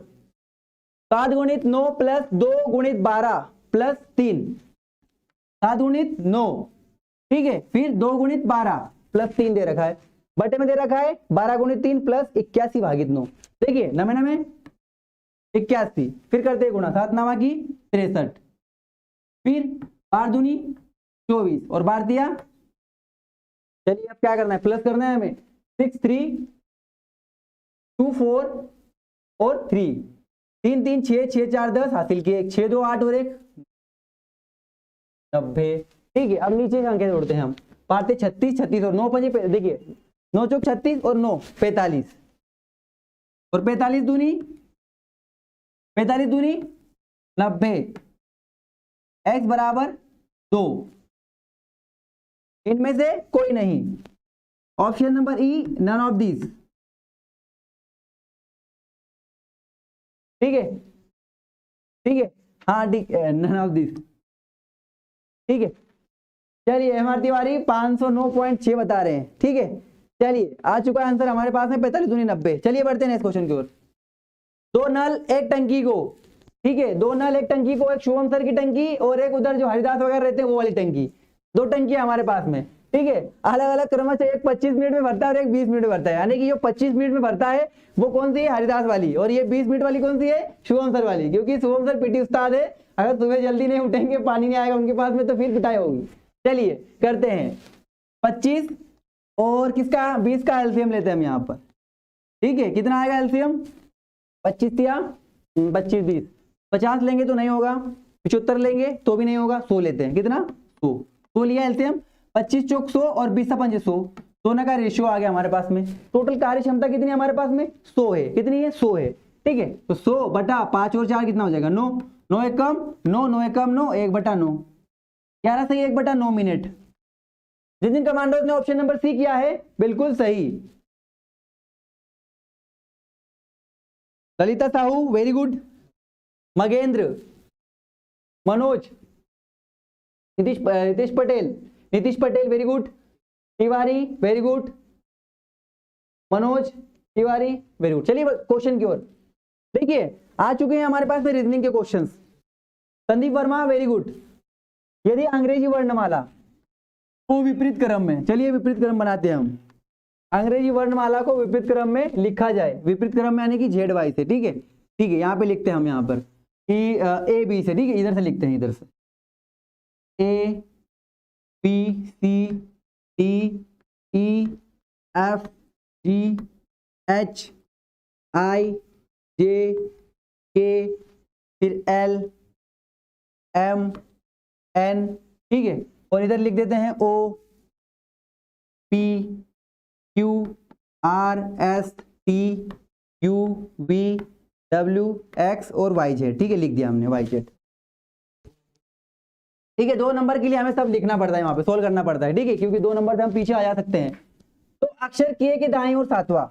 7 गुणित 9 प्लस 2 गुणित 12 प्लस 3, 7 गुणित 9, ठीक है, फिर 2 गुणित 12 प्लस 3 दे रखा है, बटे में दे रखा है 12 गुणित 3 प्लस 81 भागित 9। देखिए नमे नमे 81, फिर करते गुणा, 7 नामा की 63, फिर 8 दूनी 24 और 12 दिया। चलिए अब क्या करना है, प्लस करना है हमें, 6 3 2 4 और 3, 3 3 6, 6 4 10, हासिल किए 6 2 8 और 1 90, ठीक है। अब नीचे संख्या जोड़ते हैं हम, 5 36, 36 और 9 5, देखिए 9 चौक 36 और 9 45, और 45 दूनी 90, x बराबर 2, इनमें से कोई नहीं, option number E, none of this, ठीक है, ठीक है, हाँ ठीक, नन ऑफ दिस, ठीक है। चलिए हमारी तिवारी 509.6 बता रहे हैं, ठीक है। चलिए आ चुका है आंसर हमारे पास में, 45 दूनी 90। चलिए बढ़ते हैं नेक्स्ट क्वेश्चन की ओर। 2 नल एक टंकी को, ठीक है, 2 नल एक टंकी को, एक शुभम सर की टंकी और एक उधर जो हरिदास वगैरह रहते हैं वो वाली टंकी, 2 टंकी हमारे पास में, ठीक है। अलग अलग क्रम से, एक 25 मिनट में भरता है और एक 20 मिनट में भरता है, यानी कि जो 25 मिनट में भरता है वो कौन सी है, हरिदास वाली, और ये 20 मिनट वाली कौन सी है, शुभम सर वाली, क्योंकि शुभम सर पीटी उस्ताद है, अगर सुबह जल्दी नहीं उठेंगे, पानी नहीं आएगा उनके पास में, तो फिर पिटाई होगी। चलिए करते हैं, 25 और किसका 20 का एलसीएम लेते हैं हम यहाँ पर, ठीक है। कितना आएगा एलसीएम, 25 दिया 25 20, 50 लेंगे तो नहीं होगा, 75 लेंगे तो भी नहीं होगा, 100 लेते हैं, कितना 100 लिया एलसीएम, 25 चौक 100 और 20 5 100, दोनों का रेशियो आ गया हमारे पास में। टोटल कार्य क्षमता कितनी है हमारे पास में, 100 है, कितनी है 100 है, ठीक है। तो 100 बटा 5 और 4 कितना हो जाएगा, 9, 9 एक कम 9, 9 एक कम 9, 1 बटा 9, 11 सही 1 बटा 9 मिनट। जिन जिन कमांडोज ने ऑप्शन नंबर सी किया है बिल्कुल सही। Lalita Sahu very good, Magendra, Manoj, Nitish Patel very good, Tiwari very good, Manoj Tiwari very good. चलिए क्वेश्चन की ओर देखिए, आ चुके हैं हमारे पास में रीजनिंग के questions. Sandeep Verma very good, यदि अंग्रेजी वर्णमाला को विपरीत क्रम में, चलिए विपरीत क्रम बनाते हैं हम, अंग्रेजी वर्णमाला को विपरीत क्रम में लिखा जाए, विपरीत क्रम में यानी कि जेड वाई से, ठीक है, ठीक है। यहाँ पे लिखते हैं हम यहाँ पर कि ए बी से, ठीक है, इधर से लिखते हैं, इधर से A B C D E F G H I J K, फिर एल एम एन, ठीक है। और इधर लिख देते हैं O P Q R S T QVWX और YZ, ठीक है, लिख दिया हमने YZ। ठीक है, 2 नंबर के लिए हमें सब लिखना पड़ता है, वहां पे सोल्व करना पड़ता है, ठीक है, क्योंकि 2 नंबर से हम पीछे आ जा सकते हैं। तो अक्षर के दाईं ओर 7वां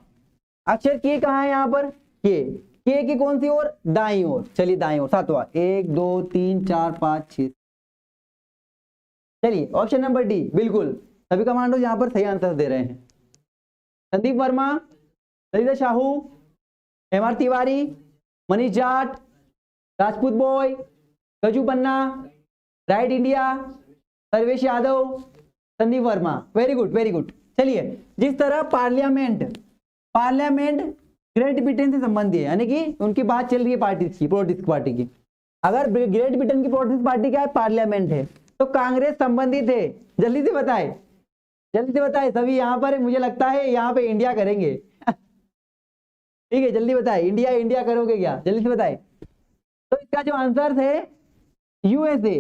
अक्षर के कहाँ है यहाँ पर, के की कौन सी ओर, दाईं ओर, चलिए दाईं ओर 7वां, 1 2 3 4 5 6। चलिए ऑप्शन नंबर डी, बिल्कुल सभी कमांडो यहाँ पर सही आंसर दे रहे हैं। Sandeep Verma, Lalita Sahu, MR Tiwari, Manish Jat, Rajput boy, Gaju Panna, right India, Sarvesh Yadav, Sandeep Verma, very good very good. चलिए, जिस तरह पार्लियामेंट ग्रेट ब्रिटेन से संबंधी है, यानी कि उनकी बात चल रही है पार्टी की, प्रोटेस्ट पार्टी की, अगर ग्रेट ब्रिटेन की प्रोटेस्ट पार्टी क्या है, पार्लियामेंट है, तो कांग्रेस संबंधित है। जल्दी से बताए, जल्दी से बताए सभी यहाँ पर, मुझे लगता है यहाँ पे इंडिया करेंगे ठीक है, जल्दी बताए, इंडिया इंडिया करोगे क्या, जल्दी से बताए। तो इसका जो आंसर है यूएसए,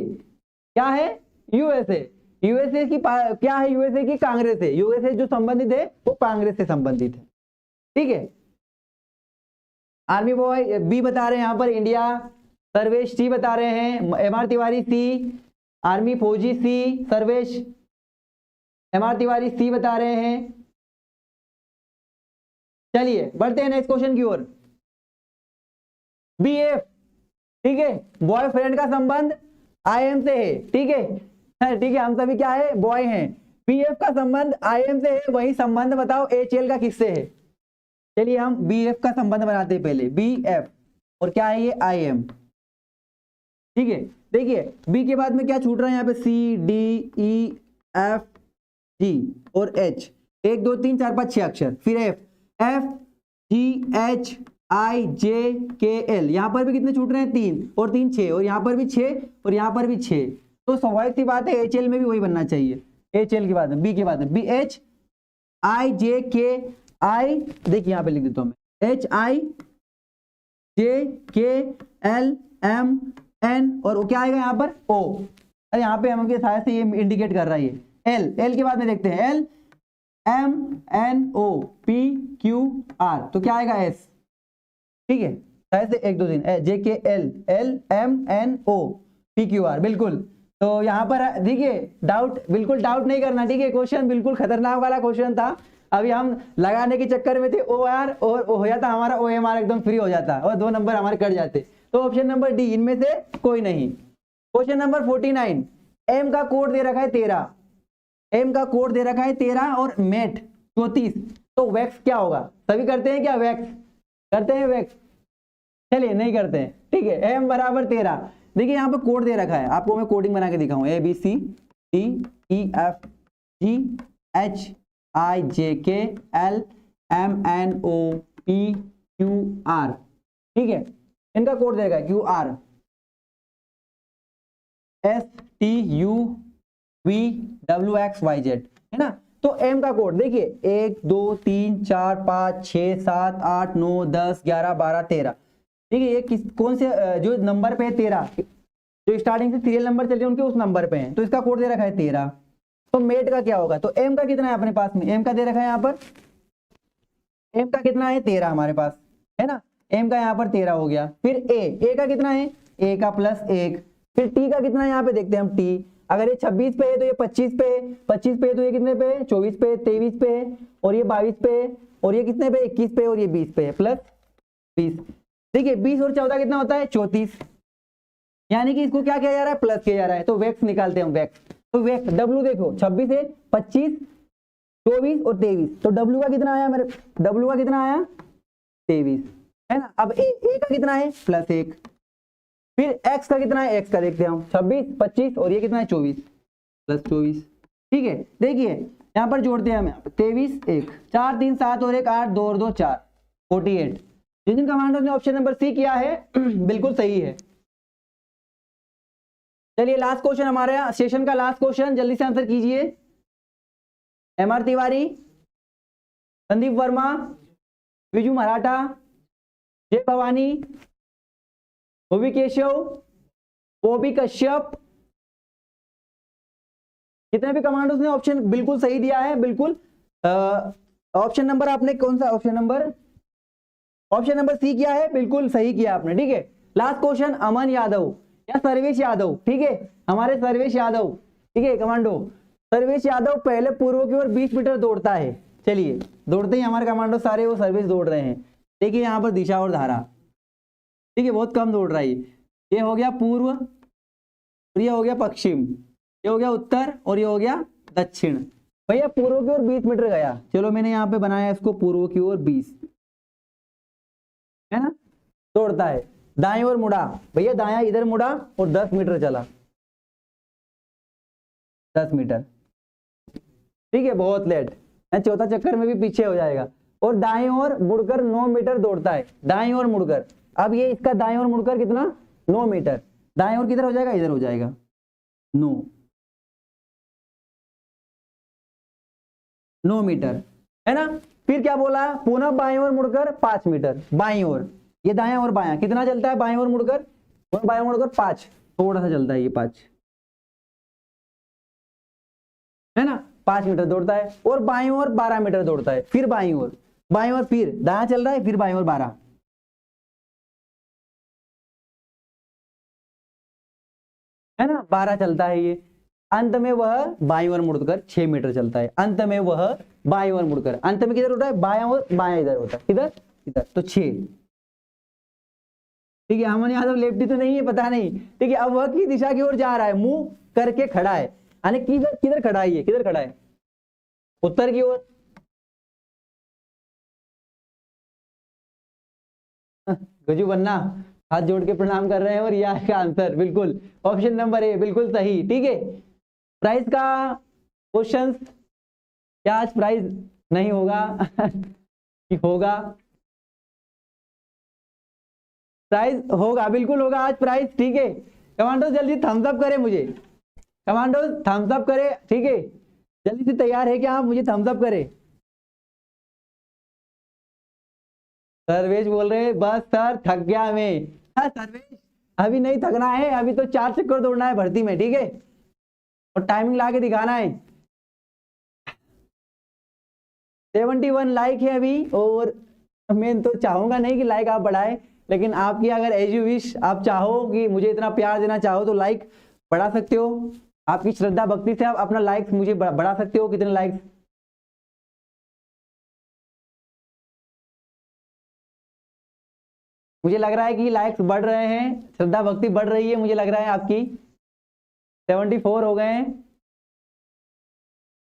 क्या है, यूएसए की क्या है, यूएसए की कांग्रेस है, यूएसए जो संबंधित है वो कांग्रेस से संबंधित है, ठीक है। आर्मी बॉय बी बता रहे हैं यहाँ पर इंडिया, सर्वेश सी बता रहे हैं, MR तिवारी सी, आर्मी फौजी सी, सर्वेश MR तिवारी सी बता रहे हैं। चलिए बढ़ते हैं नेक्स्ट क्वेश्चन की ओर। BF, ठीक है, बॉयफ्रेंड का संबंध IM से है, ठीक है, ठीक है, हम सभी क्या है, बॉय हैं। BF का संबंध IM से है, वही संबंध बताओ HL का किससे है। चलिए हम BF का संबंध बनाते हैं पहले, BF और क्या है ये IM, ठीक है। देखिए B के बाद में क्या छूट रहा है यहाँ पे, C D E F G और H, 1 2 3 4 5 6 अक्षर, फिर F G H I J K L, यहाँ पर भी कितने छूट रहे हैं, 3 और 3 6, और यहाँ पर भी 6 और यहाँ पर भी 6, तो स्वाभाविक सी बात है HL में भी वही बनना चाहिए, HL के बाद में B के बाद में BH I J K I, देखिए यहाँ पे लिख देता हूँ मैं, HI J K L M N, और क्या आएगा यहाँ पर O, अरे यहाँ पे हम शायद से ये इंडिकेट कर रहा है L के बाद में देखते हैं L M N O P Q R, तो क्या आएगा S, ठीक है, शायद से 1 2 3 J K L L M N O P Q R, बिल्कुल। तो यहाँ पर देखिए डाउट, बिल्कुल डाउट नहीं करना, ठीक है, क्वेश्चन बिल्कुल खतरनाक वाला क्वेश्चन था, अभी हम लगाने के चक्कर में थे OR और हो जाता हमारा OMR, एकदम फ्री हो जाता और 2 नंबर हमारे कट जाते। तो ऑप्शन नंबर डी, इनमें से कोई नहीं। क्वेश्चन नंबर 49, M का कोड दे रखा है 13, M का कोड दे रखा है 13 और मेट 34, तो वैक्स क्या होगा, सभी करते हैं क्या, वैक्स करते हैं, वैक्स, चलिए नहीं करते हैं, ठीक है, M बराबर 13। देखिए यहाँ पे कोड दे रखा है, आपको मैं कोडिंग बना के दिखाऊं, A B C D E F G H I J K L M N O P Q R, ठीक है, इनका कोड देगा QR S T U V W X Y Z, है ना। तो M का कोड देखिए 1 2 3 4 5 6 7 8 9 10 11 12 13, ठीक है, ये कौन से जो नंबर पे है 13, जो स्टार्टिंग से सीरियल नंबर चल रहे हैं उनके उस नंबर पे हैं, तो इसका कोड दे रखा है 13। तो मेट का क्या होगा, तो M का कितना है अपने पास में, M का दे रखा है यहाँ पर, M का कितना है 13 हमारे पास, है ना, M का यहाँ पर 13 हो गया। फिर A का कितना है, A का +1, फिर T का कितना है, यहाँ पे देखते हैं हम T, अगर ये 26 पे है तो ये 25 पे है, 25 पे है तो ये कितने पे है, 24 पे, 23 पे है, और ये 22 पे है, और ये कितने पे, 21 पे, और ये 20 पे है, +20। देखिए 20 और 14 कितना होता है, 34, यानी कि इसको क्या किया जा रहा है, प्लस किया जा रहा है, तो वैक्स निकालते हैं हम, वैक्स, तो वैक्स W देखो 26 है, 25 24 और 23, तो W का कितना आया मेरे, W का कितना आया 23, है ना। अब A का कितना है, +1, फिर X का कितना है, X का देखते हैं हम, 26 25 और ये कितना है 24, +24, ठीक है। देखिए यहाँ पर जोड़ते हैं हम, 23 1 4 3 7 और 1 8 2 और 2 4 48, जिन कमांडो ने ऑप्शन नंबर सी किया है बिल्कुल सही है। चलिए लास्ट क्वेश्चन हमारे सेशन का लास्ट क्वेश्चन, जल्दी से आंसर कीजिए। MR तिवारी, संदीप वर्मा, विजू मराठा, जय भवानी, भूवि केशव, ओबी कश्यप, जितने भी कमांडोज ने ऑप्शन बिल्कुल सही दिया है, बिल्कुल। ऑप्शन नंबर आपने कौन सा, option number option number C क्या है, बिल्कुल सही किया आपने, ठीक है। लास्ट क्वेश्चन, अमन यादव या सर्वेश यादव, ठीक है, हमारे सर्वेश यादव, ठीक है कमांडो। सर्वेश यादव पहले पूर्व की ओर 20 मीटर दौड़ता है। चलिए, दौड़ते ही हमारे कमांडो सारे वो सर्वेश दौड़ रहे हैं। देखिए यहाँ पर दिशा और धारा, ठीक है, बहुत कम दौड़ रहा है। ये हो गया पूर्व और ये हो गया पश्चिम, ये हो गया उत्तर और ये हो गया दक्षिण। भैया पूर्व की ओर 20 मीटर गया, चलो मैंने यहाँ पे बनाया इसको पूर्व की ओर 20, है ना, दौड़ता है। दाएं ओर मुड़ा, भैया दाया इधर मुड़ा और 10 मीटर चला, 10 मीटर, ठीक है, बहुत लेट, चौथा चक्कर में भी पीछे हो जाएगा। और दाएं ओर मुड़कर 9 मीटर दौड़ता है, दाएं ओर मुड़कर। अब ये इसका दाएं ओर मुड़कर कितना, 9 मीटर। दाएं ओर किधर हो जाएगा, इधर हो जाएगा 9 मीटर, है ना। फिर क्या बोला, पुनः बाएं ओर मुड़कर 5 मीटर, बाएं ओर, ये दायां और बायां कितना चलता है, बाएं ओर मुड़कर, बाएं ओर मुड़कर 5, थोड़ा सा चलता है ये 5, है ना, 5 मीटर दौड़ता है। और बाएं ओर 12 मीटर दौड़ता है, फिर बाएं ओर फिर दायां चल रहा है, फिर बाएं ओर 12, है ना, 12 चलता है ये। अंत में वह बाईं ओर मुड़कर 6 मीटर चलता है, अंत में वह बाईं ओर मुड़कर, अंत में किधर होता है, बायां और बायां इधर होता है, इधर इधर, तो 6, ठीक है। अमन यादव लेफ्टी तो नहीं है, पता नहीं, ठीक है। अब वह की दिशा की ओर जा रहा है, मुंह करके खड़ा है, यानी किधर किधर खड़ा है, ये किधर खड़ा है, उत्तर की ओर। गजू बन्ना हाथ जोड़ के प्रणाम कर रहे हैं, और यह का आंसर बिल्कुल ऑप्शन नंबर ए, बिल्कुल सही, ठीक है। प्राइस का क्वेश्चन, क्या आज प्राइस नहीं होगा कि होगा, प्राइस होगा, बिल्कुल होगा आज प्राइस, ठीक है। कमांडो जल्दी थम्स अप करें मुझे, कमांडो थम्स अप करें, ठीक है, जल्दी से तैयार है क्या आप, मुझे थम्स अप करें। सर्वेश बोल रहे बस सर थक गया मैं। हाँ सर्वेश, अभी नहीं थकना है, अभी तो 4 चक्कर दौड़ना है भर्ती में, ठीक है, और टाइमिंग ला के दिखाना है। 71 लाइक है अभी, और मैं तो चाहूंगा नहीं कि लाइक आप बढ़ाएं, लेकिन आपकी अगर एज यू विश, आप चाहो कि मुझे इतना प्यार देना चाहो तो लाइक बढ़ा सकते हो। आपकी श्रद्धा भक्ति से आप अपना लाइक मुझे बढ़ा सकते हो, कितने लाइक्स, मुझे लग रहा है कि लाइक्स बढ़ रहे हैं, श्रद्धा भक्ति बढ़ रही है, मुझे लग रहा है आपकी 74 हो गए हैं।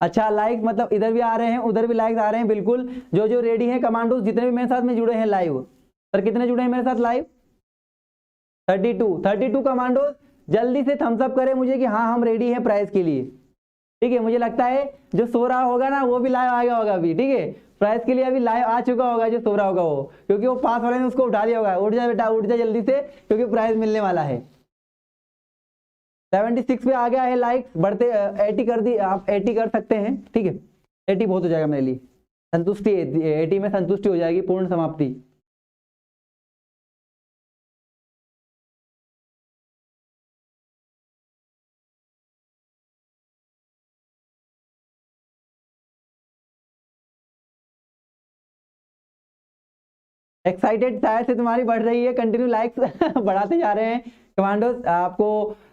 अच्छा लाइक्स मतलब इधर भी आ रहे हैं, उधर भी लाइक्स आ रहे हैं, बिल्कुल। जो जो रेडी हैं कमांडोज, जितने भी मेरे साथ में जुड़े हैं लाइव, पर कितने जुड़े हैं मेरे साथ लाइव, 32 कमांडोज, जल्दी से थम्स अप करें मुझे कि हाँ हम रेडी हैं प्राइज के लिए, ठीक है। मुझे लगता है जो सो रहा होगा ना वो भी लाइव आएगा होगा अभी, ठीक है, प्राइज के लिए अभी लाइव आ चुका होगा जो सो रहा होगा वो, क्योंकि वो पास वाले ने उसको उठा दिया होगा। उठ जा बेटा, उठ जा जल्दी से, क्योंकि प्राइज मिलने वाला है। 76 पे आ गया है लाइक्स, बढ़ते 80 कर दी, आप 80 कर सकते हैं, ठीक है, 80 बहुत हो जाएगा मेरे लिए, संतुष्टि 80 में संतुष्टि हो जाएगी, पूर्ण समाप्ति। एक्साइटेड शायद से तुम्हारी बढ़ रही है, कंटिन्यू लाइक्स बढ़ाते जा रहे हैं कमांडोज, आपको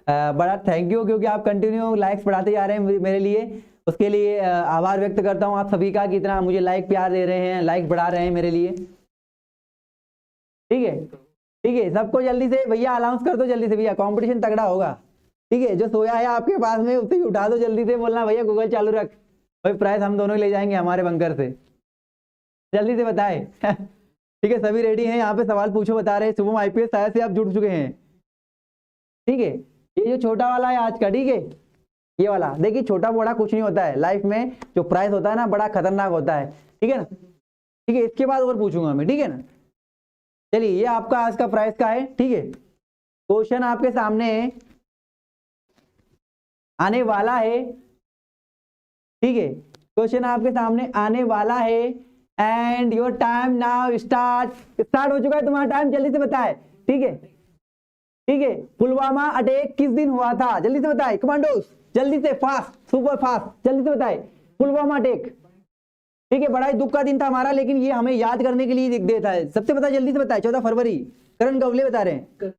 बड़ा थैंक यू, क्योंकि आप कंटिन्यू लाइक्स बढ़ाते जा रहे हैं मेरे लिए, उसके लिए आभार व्यक्त करता हूं आप सभी का कि इतना मुझे लाइक प्यार दे रहे हैं, लाइक बढ़ा रहे हैं मेरे लिए, ठीक है, ठीक है। सबको जल्दी से भैया अनाउंस कर दो, जल्दी से भैया, कंपटीशन तगड़ा होगा, ठीक है। जो सोया है आपके पास में उसे भी उठा दो, जल्दी से बोलना भैया गूगल चालू रख, भाई प्राइस हम दोनों ही ले जाएंगे हमारे बंकर से, जल्दी से बताए ठीक है, सभी रेडी हैं, यहाँ पे सवाल पूछो बता रहे हैं। शुभम आईपीएस शायद से आप जुड़ चुके हैं, ठीक है। ये जो छोटा वाला है आज का, ठीक है, ये वाला देखिए, छोटा बड़ा कुछ नहीं होता है लाइफ में, जो प्राइस होता है ना बड़ा खतरनाक होता है, ठीक है ना, ठीक है। इसके बाद और पूछूंगा मैं, ठीक है ना। चलिए ये आपका आज का प्राइस का है, ठीक है। क्वेश्चन आपके सामने आने वाला है, ठीक है, क्वेश्चन आपके सामने आने वाला है, and your time now start हो चुका है तुम्हारा टाइम, जल्दी से बताए, ठीक है, ठीक है। पुलवामा अटैक किस दिन हुआ था, जल्दी से बताए कमांडोस, जल्दी से, फास्ट, सुपर फास्ट, जल्दी से बताए, पुलवामा अटैक ठीक है, बड़ा ही दुख का दिन था हमारा, लेकिन ये हमें याद करने के लिए देता है। सबसे पता जल्दी से बताए, 14 फरवरी, करण गवले बता रहे हैं,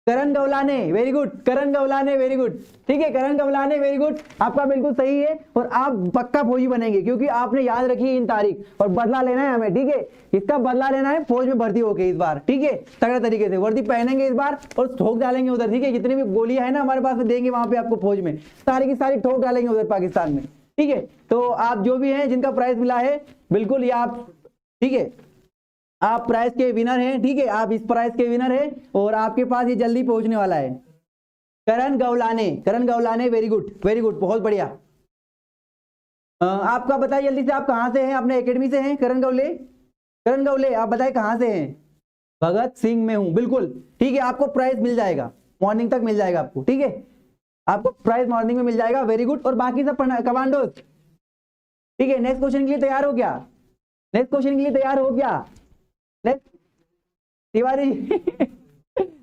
करण गवलाने, वेरी गुड, करण गवलाने, वेरी गुड, ठीक है, करण गवलाने, वेरी गुड, आपका बिल्कुल सही है। और आप पक्का फौजी बनेंगे क्योंकि आपने याद रखी है इन तारीख, और बदला लेना है हमें, ठीक है, इसका बदला लेना है, फौज में भर्ती होके इस बार, ठीक है, तगड़े तरीके से वर्दी पहनेंगे इस बार और ठोक डालेंगे उधर, ठीक है, जितनी भी गोलियां है ना हमारे पास में देंगे वहां पे आपको फौज में, सारी की सारी ठोक डालेंगे उधर पाकिस्तान में, ठीक है। तो आप जो भी हैं जिनका प्राइज मिला है, बिल्कुल ये आप, ठीक है, आप प्राइज के विनर हैं, ठीक है, आप इस प्राइज के विनर हैं और आपके पास ये जल्दी पहुंचने वाला है। करण गवलाने, करण गवलाने, वेरी गुड, वेरी गुड, बहुत बढ़िया। आपका बताइए जल्दी से, आप कहां से हैं, अपने एकेडमी से हैं? करण गवले, करण गवले, आप बताइए कहां से हैं? भगत सिंह में हूं, बिल्कुल, ठीक है, आपको प्राइज मिल जाएगा, मॉर्निंग तक मिल जाएगा आपको, ठीक है, आपको प्राइज मॉर्निंग में मिल जाएगा, वेरी गुड। और बाकी सब कमांडोज, ठीक है, नेक्स्ट क्वेश्चन के लिए तैयार हो क्या? नेक्स्ट क्वेश्चन के लिए तैयार हो क्या? नेक्स्ट, तिवारी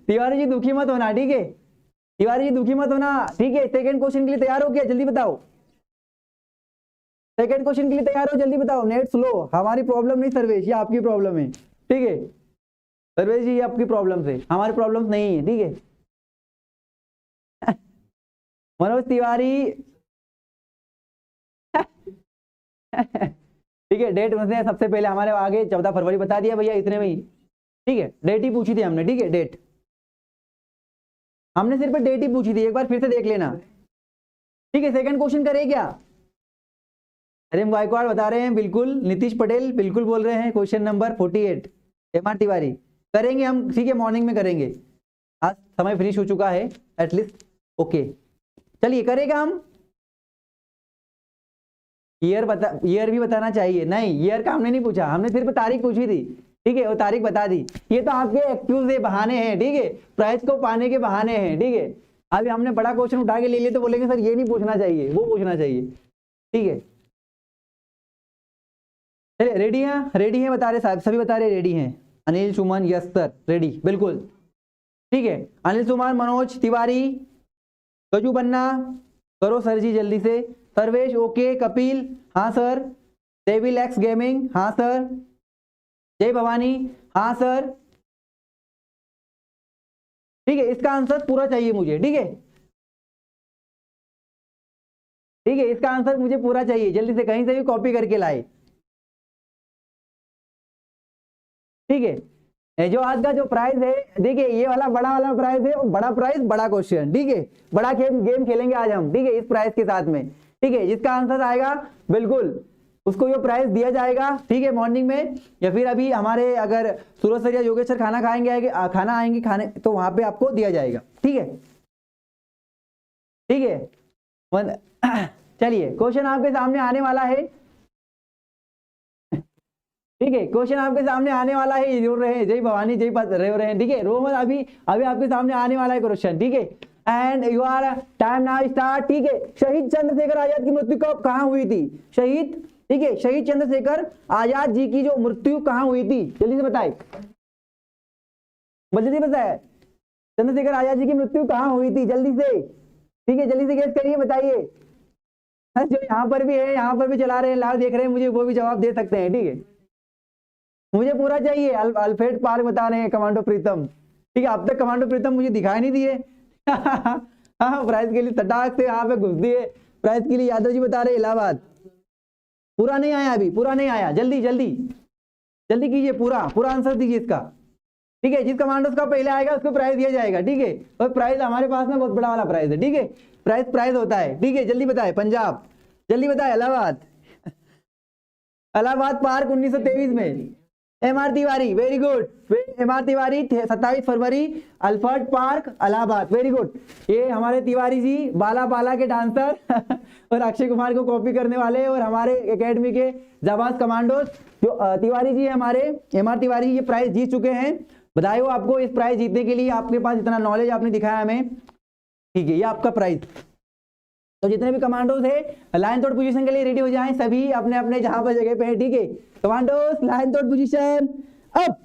तिवारी जी दुखी मत होना, ठीक है, तिवारी जी दुखी मत होना, ठीक है। सेकंड क्वेश्चन के लिए तैयार हो क्या? जल्दी बताओ, सेकंड क्वेश्चन के लिए तैयार हो, जल्दी बताओ। नेट स्लो, हमारी प्रॉब्लम नहीं सर्वेश, ये आपकी प्रॉब्लम है, ठीक है, सर्वेश जी ये आपकी प्रॉब्लम है, हमारी प्रॉब्लम नहीं है, ठीक है। मनोज तिवारी ठीक है, डेट में सबसे पहले हमारे आगे 14 फरवरी बता दिया भैया, इतने में ही, ठीक है, डेट ही पूछी थी हमने, ठीक है, डेट हमने सिर्फ डेट ही पूछी थी, एक बार फिर से देख लेना, ठीक है। सेकंड क्वेश्चन करे क्या? अरे गायकवाड़ बता रहे हैं, बिल्कुल, नीतीश पटेल बिल्कुल बोल रहे हैं, क्वेश्चन नंबर 48, एमआर तिवारी करेंगे हम, ठीक है, मॉर्निंग में करेंगे, आज समय फिनिश हो चुका है एटलीस्ट, ओके, चलिए करेगा हम। ईयर भी बताना चाहिए, नहीं ईयर का हमने नहीं पूछा, हमने सिर्फ तारीख पूछी थी, ठीक है, वो तारीख बता दी। ये तो आपके एक्सक्यूज है, बहाने हैं, ठीक है, प्राइज को पाने के बहाने हैं, ठीक है। अभी हमने बड़ा क्वेश्चन उठा के ले लिए तो बोलेंगे सर ये नहीं पूछना चाहिए, वो पूछना चाहिए, ठीक है। चलिए रेडी हैं, रेडी हैं बता रहे साहब, सभी बता रहे रेडी हैं। अनिल सुमन, यस सर, रेडी, बिल्कुल, ठीक है। अनिल सुमन, मनोज तिवारी, गजू बन्ना, करो सर जी जल्दी से। सर्वेश ओके, कपिल हाँ सर, डेविल एक्स गेमिंग हाँ सर, जय भवानी हाँ सर, ठीक है, इसका आंसर पूरा चाहिए मुझे, ठीक है, ठीक है, इसका आंसर मुझे पूरा चाहिए, जल्दी से कहीं से भी कॉपी करके लाए, ठीक है। जो आज का जो प्राइज है, देखिए ये वाला बड़ा वाला प्राइज है, बड़ा प्राइज बड़ा क्वेश्चन, ठीक है, बड़ा गेम खेलेंगे आज हम, ठीक है, इस प्राइज के साथ में, ठीक है, जिसका आंसर आएगा बिल्कुल उसको ये प्राइज दिया जाएगा, ठीक है, मॉर्निंग में, या फिर अभी हमारे अगर सूरज सर या योगेश सर खाना आएंगे खाने तो वहां पे आपको दिया जाएगा, ठीक है, ठीक है। चलिए क्वेश्चन आपके सामने आने वाला है, ठीक है, क्वेश्चन आपके सामने आने वाला है, रो रहे हैं, जय भवानी जय रो रहे हैं, ठीक है, रो मत, अभी आपके सामने आने वाला है क्वेश्चन, ठीक है। And your time now start, ठीक है। शहीद चंद्रशेखर आजाद की मृत्यु कब कहाँ हुई थी? शहीद, ठीक है, शहीद चंद्रशेखर आजाद जी की जो मृत्यु कहाँ हुई थी, जल्दी से बताए, जल्दी बताए, चंद्रशेखर आजाद जी की मृत्यु कहाँ हुई थी, जल्दी से, ठीक है, जल्दी से गेस करिए, बताइए। जो यहाँ पर भी है, यहाँ पर भी चला रहे हैं, लाइव देख रहे हैं मुझे, वो भी जवाब दे सकते हैं, ठीक है, मुझे पूरा चाहिए। अल्फ्रेड पार्क बता रहे हैं, कमांडो प्रीतम, ठीक है, अब तक कमांडो प्रीतम मुझे दिखाई नहीं दिए। हाँ, प्राइज के लिए तटाक से यहाँ पे घुस दिए, प्राइज के लिए यादव जी बता रहे इलाहाबाद, पूरा नहीं आया, अभी पूरा नहीं आया, जल्दी जल्दी जल्दी कीजिए, पूरा आंसर दीजिए इसका, ठीक है, जिस कमांडोज का पहले आएगा उसको प्राइज दिया जाएगा, ठीक है, और प्राइज हमारे पास में बहुत बड़ा वाला प्राइज है, ठीक है, प्राइज होता है, ठीक है, जल्दी बताए। पंजाब, जल्दी बताए। इलाहाबाद पार्क 1923 में, MR Tiwari, very good, MR Tiwari 27 फरवरी, Alfred park Allahabad, very good. ये हमारे तिवारी जी बाला के डांसर और अक्षय कुमार को कॉपी करने वाले और हमारे एकेडमी के जाबाज कमांडोज जो तिवारी जी है हमारे, एमआर तिवारी, ये प्राइज जीत चुके हैं, बधाई हो आपको इस प्राइज जीतने के लिए, आपके पास इतना नॉलेज आपने दिखाया हमें, ठीक है, ये आपका प्राइज। तो जितने भी कमांडोज है लाइन तोड़ पोजीशन के लिए रेडी हो जाएं, सभी अपने अपने जहां पर जगह पे है, ठीक है, कमांडोज लाइन तोड़ पोजीशन, अब